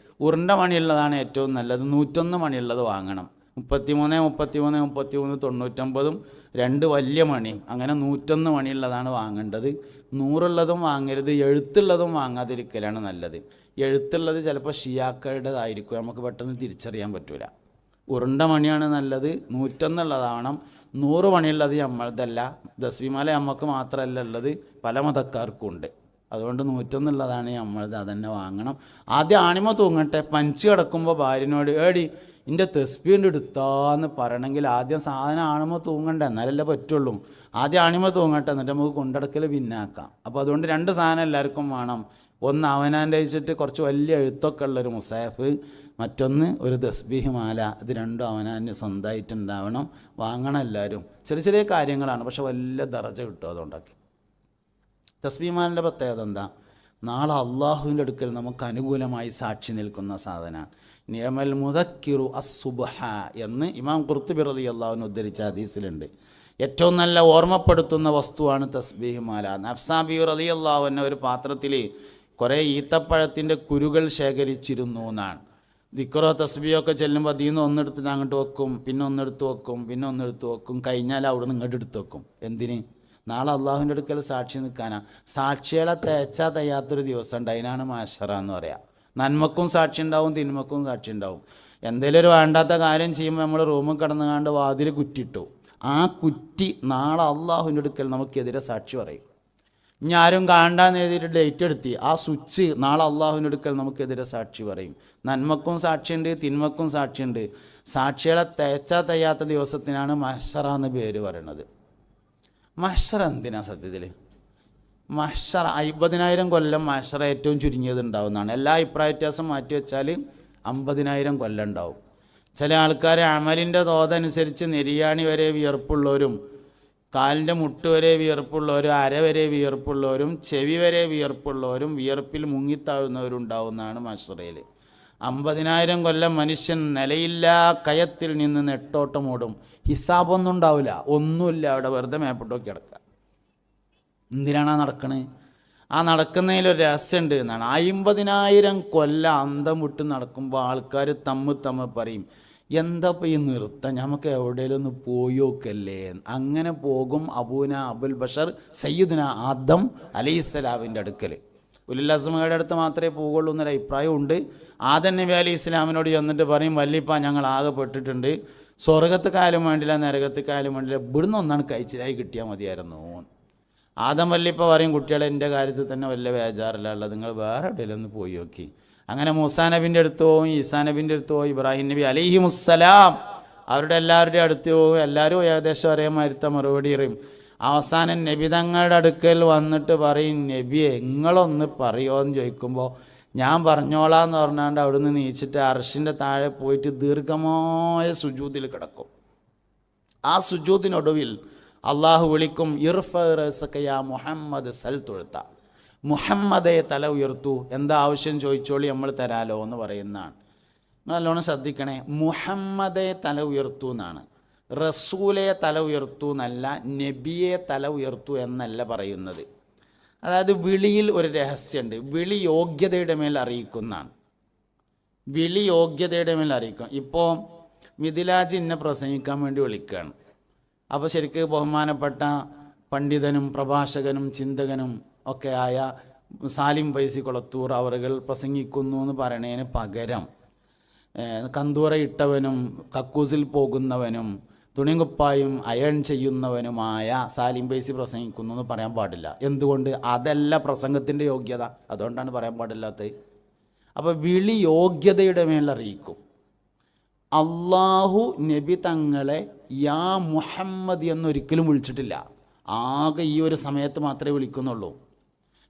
ഉരുണ്ട മണിയുള്ളതാണ് ഏറ്റവും നല്ലത്. 101 മണിയുള്ളത് വാങ്ങണം. 33, 33, 33, 99, 2 വലിയ മണിയും, അങ്ങനെ 101 മണിയുള്ളതാണ് വാങ്ങേണ്ടത്. 100 വാങ്ങരുത്. എഴുത്തുള്ളതും വാങ്ങാതിരിക്കലാണ് നല്ലത്. എഴുത്തുള്ളത് ചിലപ്പോൾ ഷിയാക്കളുടേതായിരിക്കും, നമുക്ക് പെട്ടെന്ന് തിരിച്ചറിയാൻ പറ്റില്ല. ഉരുണ്ട മണിയാണ് നല്ലത്. 101 100 മണിയുള്ളത് നമ്മളതല്ല. തസ്ബീഹ് നമുക്ക് മാത്രമല്ല ഉള്ളത്, പല മതക്കാർക്കും ഉണ്ട്. അതുകൊണ്ട് 101 നമ്മളത്, അതന്നെ വാങ്ങണം. ആദ്യം ആണിമ തൂങ്ങട്ടെ. പഞ്ച് കിടക്കുമ്പോൾ ഭാര്യനോട് ഏടി എൻ്റെ തസ്ബീഹിൻ്റെ എടുത്താന്ന് പറയണമെങ്കിൽ ആദ്യം സാധനം ആണിമ തൂങ്ങണ്ടേ, എന്നാലല്ലേ പറ്റുള്ളൂ. ആദ്യം ആണിമ തൂങ്ങട്ടെ, എന്നിട്ട് നമുക്ക് കൊണ്ടടക്കൽ പിന്നാക്കാം. അപ്പോൾ അതുകൊണ്ട് 2 സാധനം എല്ലാവർക്കും വേണം. ഒന്ന് അവനാൻ്റെ വെച്ചിട്ട് കുറച്ച് വലിയ എഴുത്തൊക്കെ ഉള്ളൊരു മുസാഫ്, മറ്റൊന്ന് ഒരു തസ്ബീഹ് മാല. ഇത് 2 അവനാന് സ്വന്തമായിട്ടുണ്ടാവണം, വാങ്ങണം എല്ലാവരും. ചെറിയ ചെറിയ കാര്യങ്ങളാണ്, പക്ഷെ വലിയ ദറജ കിട്ടും അതുകൊണ്ടൊക്കെ. തസ്ബീഹ് മാലിൻ്റെ പ്രത്യേകത എന്താ? നാളെ അള്ളാഹുവിൻ്റെ അടുക്കൽ നമുക്ക് അനുകൂലമായി സാക്ഷി നിൽക്കുന്ന സാധനമാണ്. നിഅമൽ മുദക്കിറു അസ്സുബ്ഹ എന്ന് ഇമാം ഖുർത്തുബി റളിയല്ലാഹു അൻഹു ഉദ്ധരിച്ച ഹദീസിലുണ്ട്. ഏറ്റവും നല്ല ഓർമ്മപ്പെടുത്തുന്ന വസ്തുവാണ് തസ്ബീഹ് മാല. നഫ്സാബി റളിയല്ലാഹു അൻഹു ഒരു പാത്രത്തിൽ കുറേ ഈത്തപ്പഴത്തിൻ്റെ കുരുകൾ ശേഖരിച്ചിരുന്നു എന്നാണ്. ദിക്റോ തസ്ബീഹൊക്കെ ചെല്ലുമ്പോൾ അതിൽ നിന്ന് ഒന്നെടുത്തിട്ട് അങ്ങോട്ട് വെക്കും, പിന്നെ ഒന്നെടുത്ത് വെക്കും, പിന്നെ ഒന്നെടുത്ത് വെക്കും, കഴിഞ്ഞാൽ അവിടെ നിന്ന് ഇങ്ങോട്ട് എടുത്ത് വെക്കും. എന്തിന്? നാളെ അള്ളാഹുവിൻ്റെ അടുക്കൽ സാക്ഷി നിൽക്കാനാ. സാക്ഷികളെ തേച്ചാൽ തയ്യാത്തൊരു ദിവസം ഉണ്ട്, അതിനാണ് മഹ്ശറ എന്ന് പറയാം. നന്മക്കും സാക്ഷി ഉണ്ടാവും, തിന്മക്കും സാക്ഷി ഉണ്ടാവും. എന്തെങ്കിലും ഒരു വേണ്ടാത്ത കാര്യം ചെയ്യുമ്പോൾ നമ്മൾ റൂമിൽ കിടന്നുകാണ്ട് വാതിൽ കുറ്റിട്ടു. ആ കുറ്റി നാളെ അള്ളാഹുവിൻ്റെ അടുക്കൽ നമുക്കെതിരെ സാക്ഷി പറയും. ഇനി ആരും കാണാൻ എഴുതിയിട്ട് ഡേറ്റ് എടുത്തി, ആ സ്വിച്ച് നാളെ അള്ളാഹുവിൻ്റെ അടുക്കൽ നമുക്കെതിരെ സാക്ഷി പറയും. നന്മക്കും സാക്ഷിയുണ്ട്, തിന്മക്കും സാക്ഷിയുണ്ട്. സാക്ഷികളെ തേച്ചാൽ തയ്യാത്ത ദിവസത്തിനാണ് മഹ്ശറ എന്ന് പേര് പറയണത്. മഹ്ശറ എന്തിനാ സത്യത്തിൽ? മഹ്ശറ 50,000 കൊല്ലം മഹ്ശറ ഏറ്റവും ചുരുങ്ങിയത് ഉണ്ടാവുന്നതാണ്. എല്ലാ അഭിപ്രായ വ്യത്യാസം മാറ്റി വെച്ചാൽ 50,000 കൊല്ലം ഉണ്ടാവും. ചില ആൾക്കാർ അമലിൻ്റെ തോതനുസരിച്ച് നെരിയാണി വരെ വിയർപ്പുള്ളവരും, കാലിൻ്റെ മുട്ട് വരെ വിയർപ്പുള്ളവരും, അര വരെ വിയർപ്പുള്ളവരും, ചെവി വരെ വിയർപ്പുള്ളവരും, വിയർപ്പിൽ മുങ്ങിത്താഴുന്നവരുണ്ടാവുന്നതാണ് മഹ്ശറയിൽ. 50,000 കൊല്ലം മനുഷ്യൻ നിലയില്ലാ കയത്തിൽ നിന്ന് നെട്ടോട്ടമോടും. ഹിസാബൊന്നും ഉണ്ടാവില്ല, ഒന്നുമില്ല, അവിടെ വെറുതെ മേപ്പിട്ടോക്കി കിടക്കുക. എന്തിനാണ് ആ നടക്കണത്? ആ നടക്കുന്നതിലൊരു രഹസ്യമുണ്ട് എന്നാണ്. 50,000 കൊല്ലം അന്തം വിട്ട് നടക്കുമ്പോൾ ആൾക്കാർ തമ്മിൽ പറയും, എന്താ ഇപ്പോൾ ഈ നൃത്തം, നമുക്ക് എവിടെയെങ്കിലും ഒന്ന് പോയോക്കല്ലേ. അങ്ങനെ പോകും അബൂന അബുൽ ബഷർ സയ്യിദുന ആദം അലൈഹിസ്സലാമിൻ്റെ അടുക്കൽ. ഉലുൽ അസ്മയുടെ അടുത്ത് മാത്രമേ പോകുള്ളൂ എന്നൊരു അഭിപ്രായമുണ്ട്. ആദം നബി അലൈഹി ഇസ്ലാമിനോട് ചെന്നിട്ട് പറയും, വല്യപ്പ ഞങ്ങൾ ആകെ പെട്ടിട്ടുണ്ട്, സ്വർഗത്തുക്കായാലും വേണ്ടില്ല നരകത്തുക്കായാലും വേണ്ടില്ല, ഇവിടുന്ന് ഒന്നാണ് കഴിച്ചിലായി കിട്ടിയാൽ മതിയായിരുന്നു. ആദം വല്യപ്പ പറയും, കുട്ടികളെ എൻ്റെ കാര്യത്തിൽ തന്നെ വലിയ ബേജാറില്ല ഉള്ളത്, നിങ്ങൾ വേറെ എവിടെയെങ്കിലും ഒന്ന് പോയി നോക്കി. അങ്ങനെ മൂസാ നബിൻ്റെ അടുത്ത് പോകും, ഈസാ നബിൻ്റെ അടുത്ത് പോകും, ഇബ്രാഹിം നബി അലൈഹിമുസ്സലാം അവരുടെ എല്ലാവരുടെയും അടുത്ത് പോകും. എല്ലാവരും ഏകദേശം ഒരേ മരുത്ത മറുപടി പറയും. അവസാനം നബി തങ്ങളുടെ അടുക്കൽ വന്നിട്ട് പറയും, നബിയെ നിങ്ങളൊന്ന് പറയുമോ എന്ന് ചോദിക്കുമ്പോൾ ഞാൻ പറഞ്ഞോളാന്ന് പറഞ്ഞാണ്ട് അവിടുന്ന് നീച്ചിട്ട് അർശിൻ്റെ താഴെ പോയിട്ട് ദീർഘമായ സുജൂദിൽ കിടക്കും. ആ സുജൂദിനൊടുവിൽ അള്ളാഹു വിളിക്കും, ഇർഫ റസക്കയാ മുഹമ്മദ് സൽ തൊഴുത്ത, മുഹമ്മദെ തല ഉയർത്തു, എന്താ ആവശ്യം ചോദിച്ചോളി നമ്മൾ തരാലോ എന്ന് പറയുന്നതാണ്. നിങ്ങൾ നല്ലോണം ശ്രദ്ധിക്കണേ, മുഹമ്മദെ തല ഉയർത്തു എന്നാണ്, റസൂലെ തല ഉയർത്തു എന്നല്ല, നബിയെ തല ഉയർത്തു എന്നല്ല പറയുന്നത്. അതായത് വിളിയിൽ ഒരു രഹസ്യമുണ്ട്. വിളി യോഗ്യതയുടെ മേൽ അറിയിക്കുന്നതാണ്. വിളി യോഗ്യതയുടെ മേൽ അറിയിക്കും. ഇപ്പോൾ മിഥിലാജ് എന്നെ പ്രസംഗിക്കാൻ വേണ്ടി വിളിക്കുകയാണ്. അപ്പോൾ ശരിക്ക് ബഹുമാനപ്പെട്ട പണ്ഡിതനും പ്രഭാഷകനും ചിന്തകനും ഒക്കെ ആയ സാലിം ഫൈസി കൊളത്തൂർ അവറുകൾ പ്രസംഗിക്കുന്നു എന്ന് പറയണതിന് പകരം കന്തൂറ ഇട്ടവനും കക്കൂസിൽ പോകുന്നവനും തുണികുപ്പായും അയൺ ചെയ്യുന്നവനുമായ സാലിം ഫൈസി പ്രസംഗിക്കുന്നു എന്ന് പറയാൻ പാടില്ല. എന്തുകൊണ്ട്? അതല്ല പ്രസംഗത്തിൻ്റെ യോഗ്യത, അതുകൊണ്ടാണ് പറയാൻ പാടില്ലാത്തത്. അപ്പോൾ വിളി യോഗ്യതയുടെ മേൽ അറിയിക്കും. അള്ളാഹു നബി തങ്ങളെ യാ മുഹമ്മദ് എന്നൊരിക്കലും വിളിച്ചിട്ടില്ല. ആകെ ഈ ഒരു സമയത്ത് മാത്രമേ വിളിക്കുന്നുള്ളൂ.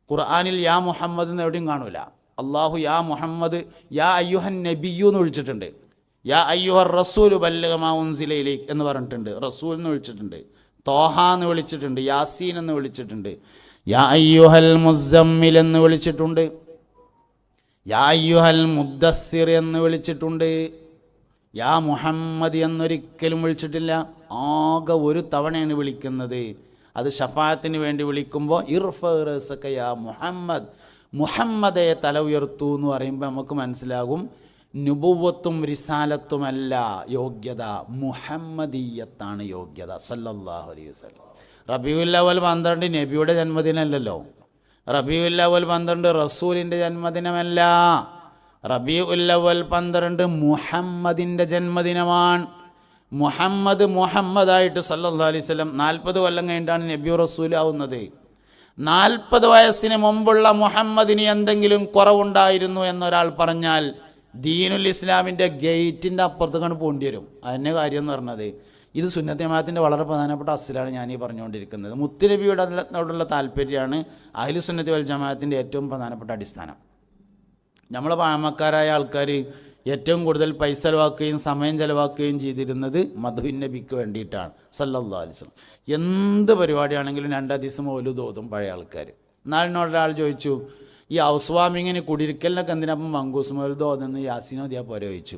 ഖുർആനിൽ യാ മുഹമ്മദ് എന്ന് എവിടെയും കാണൂല. അള്ളാഹു യാ മുഹമ്മദ് യാ അയ്യുഹൻ നബിയു എന്ന് വിളിച്ചിട്ടുണ്ട്. യാ അയ്യുഹർ റസൂൽ ബല്ലഗ മാ ഉൻസില ഇലൈക എന്ന് പറഞ്ഞിട്ടുണ്ട്. റസൂൽ എന്ന് വിളിച്ചിട്ടുണ്ട്. തോഹ എന്ന് വിളിച്ചിട്ടുണ്ട്. യാസീൻ എന്ന് വിളിച്ചിട്ടുണ്ട്. യാ അയ്യുഹൽ മുസമ്മിൽ എന്ന് വിളിച്ചിട്ടുണ്ട്. യാ അയ്യുഹൽ മുദ്ദസ്സിർ എന്ന് വിളിച്ചിട്ടുണ്ട്. യാ മുഹമ്മദ് എന്നൊരിക്കലും വിളിച്ചിട്ടില്ല. ആകെ ഒരു തവണയാണ് വിളിക്കുന്നത്. അത് ഷഫായത്തിന് വേണ്ടി വിളിക്കുമ്പോൾ ഇർഫ റസക യാ മുഹമ്മദ്, മുഹമ്മദെ തല ഉയർത്തു എന്ന് പറയുമ്പോൾ നമുക്ക് മനസ്സിലാകും നുബുവത്തും റിസാലത്തുമല്ല യോഗ്യത, മുഹമ്മദീയത്താണ് യോഗ്യത. സല്ലല്ലാഹു അലൈഹി വസല്ലം. റബീഉൽ അവ്വൽ 12 നബിയുടെ ജന്മദിനമല്ലല്ലോ. റബീഉൽ അവ്വൽ 12 റസൂലിൻ്റെ ജന്മദിനമല്ല. റബീഉൽ അവ്വൽ 12 മുഹമ്മദിൻ്റെ ജന്മദിനമാണ്. മുഹമ്മദായിട്ട് സല്ലല്ലാഹു അലൈഹി വസല്ലം 40 കൊല്ലം കഴിഞ്ഞിട്ടാണ് നബി റസൂൽ ആവുന്നത്. 40 വയസ്സിന് മുമ്പുള്ള മുഹമ്മദിന് എന്തെങ്കിലും കുറവുണ്ടായിരുന്നു എന്നൊരാൾ പറഞ്ഞാൽ ദീനുൽ ഇസ്ലാമിൻ്റെ ഗേറ്റിൻ്റെ അപ്പുറത്തേക്കാണ് പോകേണ്ടി വരും. അതിൻ്റെ കാര്യം എന്ന് പറഞ്ഞത് ഇത് സുന്നത്ത് ജമാഅത്തിൻ്റെ വളരെ പ്രധാനപ്പെട്ട അസിലാണ് ഞാനീ പറഞ്ഞുകൊണ്ടിരിക്കുന്നത്. മുത്തുനബിയോടുള്ള താല്പര്യമാണ് അഹ്ലു സുന്നത്തി വൽ ജമാഅത്തിൻ്റെ ഏറ്റവും പ്രധാനപ്പെട്ട അടിസ്ഥാനം. നമ്മളെ പഴമക്കാരായ ആൾക്കാർ ഏറ്റവും കൂടുതൽ പൈസ ചിലവാക്കുകയും സമയം ചിലവാക്കുകയും ചെയ്തിരുന്നത് മദ്ഹുൻ നബിക്ക് വേണ്ടിയിട്ടാണ് സല്ലല്ലാഹു അലൈഹി വസല്ലം. എന്ത് പരിപാടിയാണെങ്കിലും 2 ദിവസം മൗലൂദ് ഓതും പഴയ ആൾക്കാർ. നാളിനോടൊരാൾ ചോദിച്ചു, ഈ ഹൗസ് വാമിങ്ങിന് കുടിരിക്കലിനൊക്കെ എന്തിനപ്പം മങ്കൂസ് മൗലൂദ് ഓതുന്നു, യാസീൻ ഓതിയാൽ പോരെ ചോദിച്ചു.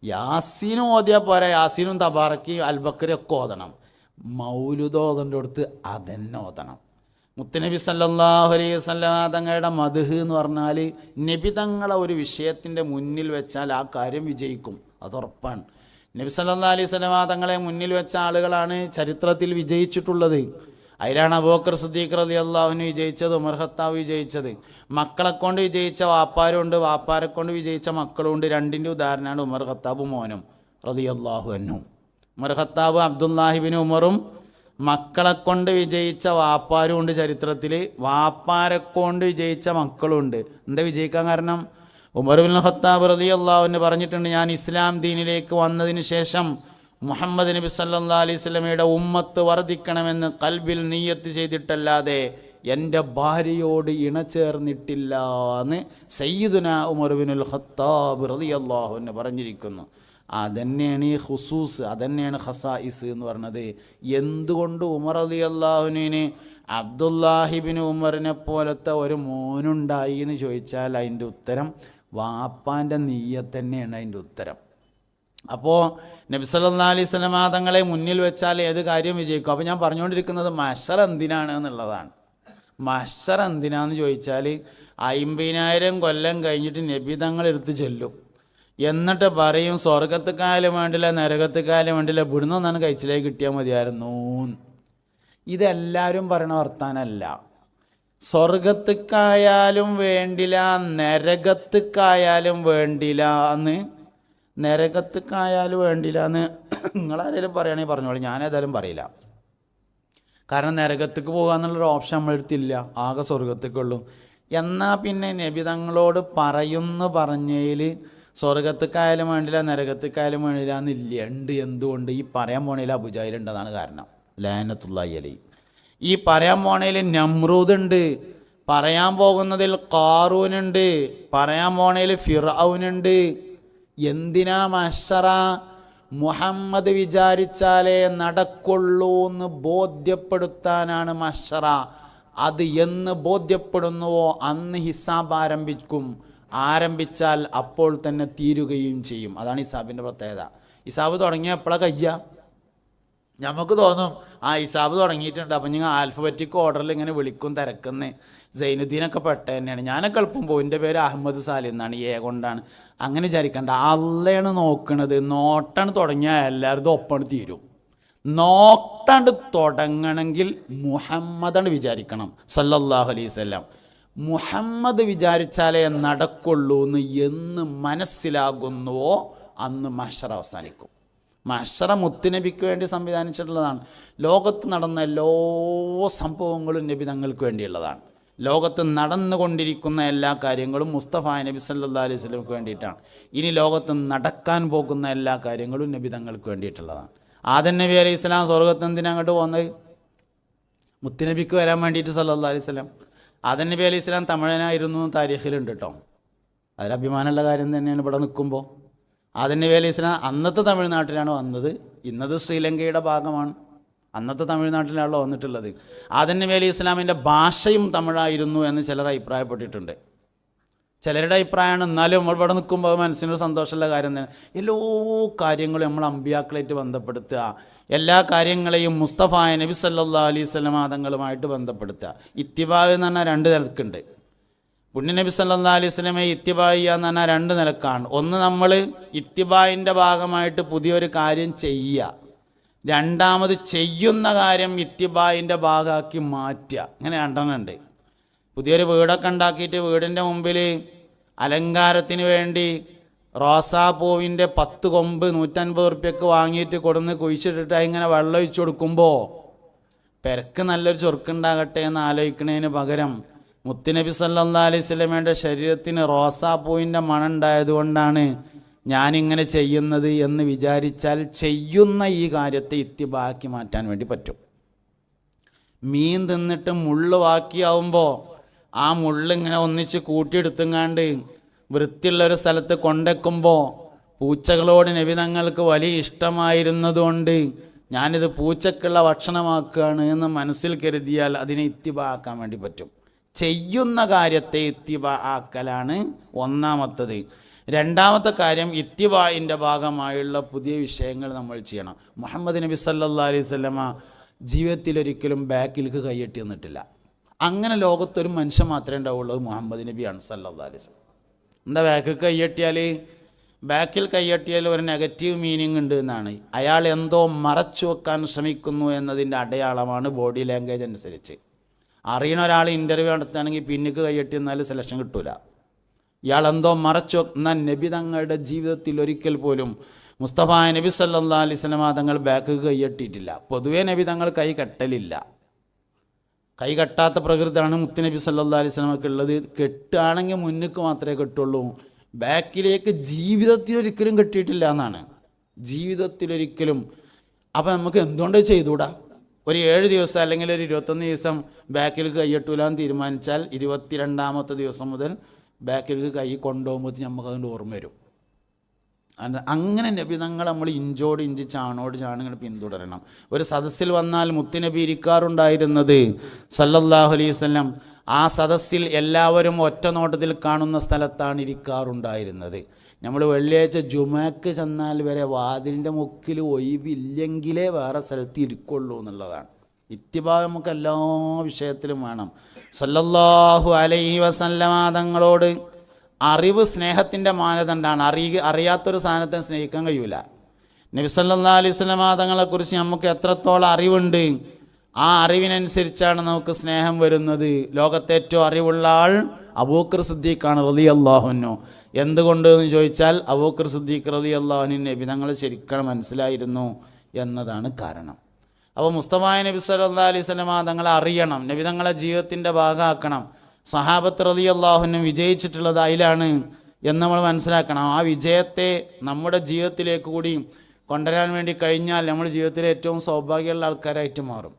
യാസീനും ഓതിയാൽ പോരെ, യാസീനും തബാറക്കി അൽബക്കറി ഒക്കെ ഓതണം. മൗലൂദ് ഓതേണ്ട അടുത്ത് അതന്നെ ഓതണം. മുത്തുനബി സല്ലല്ലാഹു അലൈഹി വസല്ലം തങ്ങളുടെ മദ്ഹ് എന്ന് പറഞ്ഞാൽ നബി തങ്ങളെ ഒരു വിഷയത്തിൻ്റെ മുന്നിൽ വെച്ചാൽ ആ കാര്യം വിജയിക്കും, അതുറപ്പാണ്. നബി സല്ലല്ലാഹു അലൈഹി വസല്ലം തങ്ങളെ മുന്നിൽ വെച്ച ആളുകളാണ് ചരിത്രത്തിൽ വിജയിച്ചിട്ടുള്ളത്. അതിലാണ് അബൂബക്കർ സിദ്ദീഖ് റളിയല്ലാഹു അൻഹു വിജയിച്ചത്, ഉമർ ഖത്താബ് വിജയിച്ചത്. മക്കളെ കൊണ്ട് വിജയിച്ച വാപ്പാരുണ്ട്, വാപ്പാരെ കൊണ്ട് വിജയിച്ച മക്കളുണ്ട്. രണ്ടിൻ്റെ ഉദാഹരണമാണ് ഉമർ ഖത്താബും മോനും റളിയല്ലാഹു അൻഹു. ഉമർ ഖത്താബ് അബ്ദുല്ലാഹിബിൻ ഉമറും മക്കളെ കൊണ്ട് വിജയിച്ച വാപ്പാരും ഉണ്ട് ചരിത്രത്തിൽ, വാപ്പാരെ കൊണ്ട് വിജയിച്ച മക്കളുണ്ട്. എന്താ വിജയിക്കാൻ കാരണം? ഉമർ ഇബ്നുൽ ഖത്താബ് റളിയല്ലാഹു അൻഹു പറഞ്ഞിട്ടുണ്ട്, ഞാൻ ഇസ്ലാം ദീനിലേക്ക് വന്നതിന് ശേഷം മുഹമ്മദ് നബി സല്ലല്ലാഹു അലൈഹി വസല്ലമയുടെ ഉമ്മത്ത് വർദ്ധിക്കണമെന്ന് കൽബിൽ നിയ്യത്ത് ചെയ്തിട്ടല്ലാതെ എൻ്റെ ഭാര്യയോട് ഇണചേർന്നിട്ടില്ല എന്ന് സയ്യിദുന ഉമർ ഇബ്നുൽ ഖത്താബ് റളിയല്ലാഹു അൻഹു പറഞ്ഞിരിക്കുന്നു. അതന്നെയാണ് ഈ ഖുസൂസ്, അതന്നെയാണ് ഖസായിസ് എന്ന് പറഞ്ഞത്. എന്തുകൊണ്ട് ഉമർ റളിയല്ലാഹു അൻഹുവിന് അബ്ദുല്ലാഹിബിൻ ഉമറിനെ പോലത്തെ ഒരു മോനുണ്ടായി എന്ന് ചോദിച്ചാൽ അതിൻ്റെ ഉത്തരം വാപ്പാൻ്റെ നീയത്ത് തന്നെയാണ് അതിൻ്റെ ഉത്തരം. അപ്പോൾ നബി സല്ലല്ലാഹു അലൈഹി വസല്ലം തങ്ങളെ മുന്നിൽ വെച്ചാൽ ഏത് കാര്യം വിജയിക്കും. അപ്പോൾ ഞാൻ പറഞ്ഞുകൊണ്ടിരിക്കുന്നത് മഹ്ശർ എന്തിനാണ് എന്നുള്ളതാണ്. മഹ്ശർ എന്തിനാന്ന് ചോദിച്ചാൽ 50,000 കൊല്ലം കഴിഞ്ഞിട്ട് നബി തങ്ങൾ എടുത്ത് ചെല്ലും, എന്നിട്ട് പറയും സ്വർഗത്തുക്കായാലും വേണ്ടില്ല നരകത്തുക്കായാലും വേണ്ടില്ല ഇവിടുന്ന് ഒന്നാണ് കഴിച്ചിലേക്ക് കിട്ടിയാൽ മതിയായിരുന്നു. ഇതെല്ലാവരും പറയണ വർത്താനല്ല. സ്വർഗത്തുക്കായാലും വേണ്ടില്ല, നരകത്തുക്കായാലും വേണ്ടില്ല എന്ന്, നരകത്തുക്കായാലും വേണ്ടില്ല എന്ന് നിങ്ങളാരെങ്കിലും പറയുകയാണെങ്കിൽ പറഞ്ഞോളൂ, ഞാനേതായാലും പറയില്ല. കാരണം നരകത്തേക്ക് പോകുക എന്നുള്ളൊരു ഓപ്ഷൻ നമ്മളെടുത്തില്ല, ആകെ സ്വർഗത്തേക്കുള്ളൂ. എന്നാൽ പിന്നെ നബി തങ്ങളോട് പറഞ്ഞതിൽ സ്വർഗത്തേക്കായാലും വേണ്ടില്ല നരകത്തേക്കായാലും വേണ്ടില്ല എന്നില്ല, ഉണ്ട്. എന്തുകൊണ്ട്? ഈ പറയാൻ പോണതിൽ അബൂജഹലുണ്ടെന്നാണ് കാരണം, ലഅനത്തുല്ലാഹി അലൈഹി. ഈ പറയാൻ പോണതിൽ നമ്രൂദ് ഉണ്ട്, പറയാൻ പോകുന്നതിൽ ഖാറൂനുണ്ട്, പറയാൻ പോണതിൽ ഫിർഔനുണ്ട്. എന്തിനാ മഹ്ശറ? മുഹമ്മദ് വിചാരിച്ചാലേ നടക്കുള്ളൂ എന്ന് ബോധ്യപ്പെടുത്താനാണ് മഹ്ശറ. അത് എന്ന് ബോധ്യപ്പെടുന്നുവോ അന്ന് ഹിസാബ് ആരംഭിച്ചാൽ അപ്പോൾ തന്നെ തീരുകയും ചെയ്യും. അതാണ് ഹിസാബിൻ്റെ പ്രത്യേകത. ഹിസാബ് തുടങ്ങിയ എപ്പോഴാണ് കഴിയുക? നമുക്ക് തോന്നും ആ ഹിസാബ് തുടങ്ങിയിട്ടുണ്ട്, അപ്പം നിങ്ങൾ ആൽഫബറ്റിക് ഓർഡറിൽ ഇങ്ങനെ വിളിക്കും തിരക്കുന്നേ. സൈനുദ്ദീനൊക്കെ പെട്ട തന്നെയാണ്. ഞാനൊക്കെ എളുപ്പം പോകും, എൻ്റെ പേര് അഹമ്മദ് സാലി എന്നാണ്, കൊണ്ടാണ്. അങ്ങനെ വിചാരിക്കണ്ട, അള്ളയാണ് നോക്കണത്. നോട്ടാണ് തുടങ്ങിയാൽ എല്ലാവരും ഒപ്പം തീരും. നോട്ടാണ്ട് തുടങ്ങണമെങ്കിൽ മുഹമ്മദാണ് വിചാരിക്കണം സല്ലല്ലാഹു അലൈഹി വസല്ലം. മുഹമ്മദ് വിചാരിച്ചാലേ നടക്കുള്ളൂ എന്ന് മനസ്സിലാകുന്നുവോ അന്ന് മഹ്ശറ അവസാനിക്കും. മഹ്ശറ മുത്തുനബിക്ക് വേണ്ടി സംവിധാനിച്ചിട്ടുള്ളതാണ്. ലോകത്ത് നടന്ന എല്ലാ സംഭവങ്ങളും നബി തങ്ങൾക്ക് വേണ്ടിയുള്ളതാണ്. ലോകത്ത് നടന്നുകൊണ്ടിരിക്കുന്ന എല്ലാ കാര്യങ്ങളും മുസ്തഫ നബി സല്ലല്ലാഹു അലൈഹി വസല്ലമക്ക് വേണ്ടിയിട്ടാണ്. ഇനി ലോകത്ത് നടക്കാൻ പോകുന്ന എല്ലാ കാര്യങ്ങളും നബി തങ്ങൾക്ക് വേണ്ടിയിട്ടുള്ളതാണ്. ആദം നബി അലൈഹി സ്വലാം സ്വർഗത്ത് എന്തിനാണ് അങ്ങോട്ട് പോകുന്നത്? മുത്തുനബിക്ക് വരാൻ വേണ്ടിയിട്ട് സല്ലല്ലാഹു അലൈഹി വസല്ലം. ആദം നബി അലൈഹി സ്വലാം തമിഴനായിരുന്നു താരീഖിലുണ്ട് കേട്ടോ. അതൊരഭിമാനമുള്ള കാര്യം തന്നെയാണ്. ഇവിടെ നിൽക്കുമ്പോൾ ആദം നബി അലൈഹി സ്വലാം അന്നത്തെ തമിഴ്നാട്ടിലാണ് വന്നത്. ഇന്നത് ശ്രീലങ്കയുടെ ഭാഗമാണ്. അന്നത്തെ തമിഴ്നാട്ടിലാണല്ലോ വന്നിട്ടുള്ളത്. ആദം നബി അലൈഹി സ്വലാമിൻ്റെ ഭാഷയും തമിഴായിരുന്നു എന്ന് ചിലർ അഭിപ്രായപ്പെട്ടിട്ടുണ്ട്. ചിലരുടെ അഭിപ്രായമാണ്. എന്നാലും നമ്മൾ ഇവിടെ നിൽക്കുമ്പോൾ മനസ്സിനൊരു സന്തോഷമുള്ള കാര്യം തന്നെ. എല്ലാ കാര്യങ്ങളും നമ്മൾ അമ്പിയാക്കളായിട്ട് ബന്ധപ്പെടുത്തുക, എല്ലാ കാര്യങ്ങളെയും മുസ്തഫ നബി സല്ലല്ലാഹു അലൈഹി വസല്ലം തങ്ങളുമായിട്ട് ബന്ധപ്പെടുത്തുക. ഇത്തിബാ എന്ന് പറഞ്ഞാൽ രണ്ട് നിലക്കുണ്ട്. പുണ്യ നബി സല്ലല്ലാഹു അലൈഹി വസല്ലമയെ ഇത്തിബാ ചെയ്യുക എന്ന് പറഞ്ഞാൽ രണ്ട് നിലക്കാണ്. ഒന്ന്, നമ്മൾ ഇത്തിബായിൻ്റെ ഭാഗമായിട്ട് പുതിയൊരു കാര്യം ചെയ്യുക. രണ്ടാമത്, ചെയ്യുന്ന കാര്യം ഇത്തിബായിൻ്റെ ഭാഗമാക്കി മാറ്റുക. ഇങ്ങനെ രണ്ടെണ്ണം ഉണ്ട്. പുതിയൊരു വീടൊക്കെ ഉണ്ടാക്കിയിട്ട് വീടിൻ്റെ മുമ്പിൽ അലങ്കാരത്തിന് വേണ്ടി റോസാപ്പൂവിൻ്റെ 10 കൊമ്പ് 150 ഉറുപ്പ്യക്ക് വാങ്ങിയിട്ട് കൊടുന്ന് കുഴിച്ചിട്ടിട്ട് ഇങ്ങനെ വെള്ളം ഒഴിച്ചു കൊടുക്കുമ്പോൾ പെരക്ക് നല്ലൊരു ചൊറുക്കുണ്ടാകട്ടെ എന്ന് ആലോചിക്കുന്നതിന് പകരം മുത്തുനബി സല്ലല്ലാഹു അലൈഹി വസല്ലമയുടെ ശരീരത്തിന് റോസാപ്പൂവിൻ്റെ മണം ഉണ്ടായതുകൊണ്ടാണ് ഞാനിങ്ങനെ ചെയ്യുന്നത് എന്ന് വിചാരിച്ചാൽ ചെയ്യുന്ന ഈ കാര്യത്തെ ഇത്തിബാക്കി മാറ്റാൻ വേണ്ടി പറ്റും. മീൻ തിന്നിട്ട് മുള്ള് ബാക്കിയാവുമ്പോൾ ആ മുള്ളിങ്ങനെ ഒന്നിച്ച് കൂട്ടിയെടുത്തുങ്ങാണ്ട് വൃത്തിയുള്ളൊരു സ്ഥലത്ത് കൊണ്ടെക്കുമ്പോൾ പൂച്ചകളോട് നബി തങ്ങൾക്ക് വലിയ ഇഷ്ടമായിരുന്നതുകൊണ്ട് ഞാനിത് പൂച്ചക്കുള്ള ഭക്ഷണമാക്കുകയാണ് എന്ന് മനസ്സിൽ കരുതിയാൽ അതിനെ ഇത്തിബാ ആക്കാൻ വേണ്ടി പറ്റും. ചെയ്യുന്ന കാര്യത്തെ ഇത്തിബാ ആക്കലാണ് ഒന്നാമത്തത്. രണ്ടാമത്തെ കാര്യം, ഇത്തിബായിൻ്റെ ഭാഗമായുള്ള പുതിയ വിഷയങ്ങൾ നമ്മൾ ചെയ്യണം. മുഹമ്മദ് നബി സല്ലല്ലാഹു അലൈഹി വസല്ലമ ജീവിതത്തിലൊരിക്കലും ബാക്കിലേക്ക് കൈയ്യട്ടി നിന്നിട്ടില്ല. അങ്ങനെ ലോകത്തൊരു മനുഷ്യൻ മാത്രമേ ഉണ്ടാവുള്ളൂ, മുഹമ്മദ് നബിയാണ് സല്ലല്ലാഹു അലൈഹി വസല്ലം. എന്താ ബാക്കിൽ കൈയ്യട്ടിയാൽ? ബാക്കിൽ കൈയ്യട്ടിയാൽ ഒരു നെഗറ്റീവ് മീനിങ് ഉണ്ട് എന്നാണ്. അയാൾ എന്തോ മറച്ചു വെക്കാൻ ശ്രമിക്കുന്നു എന്നതിൻ്റെ അടയാളമാണ് ബോഡി ലാംഗ്വേജ് അനുസരിച്ച്. അറിയണ ഒരാൾ ഇൻ്റർവ്യൂ നടത്തുകയാണെങ്കിൽ പിന്നിക്ക് കൈയ്യട്ടി എന്നാൽ സെലക്ഷൻ കിട്ടൂല. ഇയാൾ എന്തോ മറച്ചു വെക്കുന്ന നബി തങ്ങളുടെ ജീവിതത്തിൽ ഒരിക്കൽ പോലും മുസ്തഫ നബി സല്ലല്ലാഹു അലൈഹി വസല്ലം തങ്ങൾ ബാക്ക് കൈയ്യട്ടിയിട്ടില്ല. പൊതുവേ നബി തങ്ങൾ കൈ കെട്ടലില്ല. കൈ കെട്ടാത്ത പ്രകൃതിയാണ് മുത്തുനബി സല്ലല്ലാഹു അലൈഹി വസല്ലമക്ക് ഉള്ളത്. കെട്ടുകയാണെങ്കിൽ മുന്നിക്ക് മാത്രമേ കെട്ടുള്ളൂ, ബാക്കിലേക്ക് ജീവിതത്തിലൊരിക്കലും കെട്ടിയിട്ടില്ല എന്നാണ്. ജീവിതത്തിലൊരിക്കലും. അപ്പം നമുക്ക് എന്തുകൊണ്ട് ചെയ്തുകൂടാ? ഒരു 7 ദിവസം അല്ലെങ്കിൽ ഒരു 21 ദിവസം ബാക്കിലേക്ക് കൈയ്യട്ടൂലാന്ന് തീരുമാനിച്ചാൽ 22ാമത്തെ ദിവസം മുതൽ ബാക്കിലേക്ക് കൈ കൊണ്ടുപോകുമ്പോൾ നമുക്ക് അതിൻ്റെ ഓർമ്മ വരും. അങ്ങനെ നബി തങ്ങൾ നമ്മൾ ഇഞ്ചോട് ഇഞ്ച് ചാണോട് ചാണിങ്ങനെ പിന്തുടരണം. ഒരു സദസ്സിൽ വന്നാൽ മുത്തുനബി ഇരിക്കാറുണ്ടായിരുന്നത് സല്ലല്ലാഹു അലൈഹി വസല്ലം ആ സദസ്സിൽ എല്ലാവരും ഒറ്റ നോട്ടത്തിൽ കാണുന്ന സ്ഥലത്താണ് ഇരിക്കാറുണ്ടായിരുന്നത്. നമ്മൾ വെള്ളിയാഴ്ച ജുമക്ക് ചെന്നാൽ വരെ വാതിലിൻ്റെ മുക്കിൽ ഒഴിവില്ലെങ്കിലേ വേറെ സ്ഥലത്ത് ഇരിക്കുള്ളൂ എന്നുള്ളതാണ്. ഇത്തിബാ നമുക്ക് എല്ലാ വിഷയത്തിലും വേണം. സല്ലല്ലാഹു അലൈഹി വസല്ലമ തങ്ങളോട് അറിവ് സ്നേഹത്തിൻ്റെ മാനദണ്ഡമാണ്. അറിയാത്തൊരു സാധനത്തെ സ്നേഹിക്കാൻ കഴിയൂല. നബി സല്ലല്ലാഹു അലൈഹി വസല്ലമ തങ്ങളെക്കുറിച്ച് നമുക്ക് എത്രത്തോളം അറിവുണ്ട് ആ അറിവിനനുസരിച്ചാണ് നമുക്ക് സ്നേഹം വരുന്നത്. ലോകത്തെ ഏറ്റവും അറിവുള്ള ആൾ അബൂബക്കർ സിദ്ദീഖാണ് റളിയല്ലാഹു അൻഹു. എന്തുകൊണ്ട് എന്ന് ചോദിച്ചാൽ അബൂബക്കർ സിദ്ദീഖ് റളിയല്ലാഹു അൻഹു നബി തങ്ങൾ ശരിക്കും മനസ്സിലായിരുന്നു എന്നതാണ് കാരണം. അപ്പോൾ മുസ്തഫായ നബി സല്ലല്ലാഹു അലൈഹി വസല്ലം തങ്ങളെ അറിയണം, നബി തങ്ങളെ ജീവിതത്തിൻ്റെ ഭാഗമാക്കണം. സഹാബത്ത് റളിയല്ലാഹു അൻഹു വിജയിച്ചിട്ടുള്ളത് അതിലാണ് എന്ന് നമ്മൾ മനസ്സിലാക്കണം. ആ വിജയത്തെ നമ്മുടെ ജീവിതത്തിലേക്ക് കൂടി കൊണ്ടുവരാൻ വേണ്ടി കഴിഞ്ഞാൽ നമ്മുടെ ജീവിതത്തിലെ ഏറ്റവും സൗഭാഗ്യമുള്ള ആൾക്കാരായിട്ട് മാറും.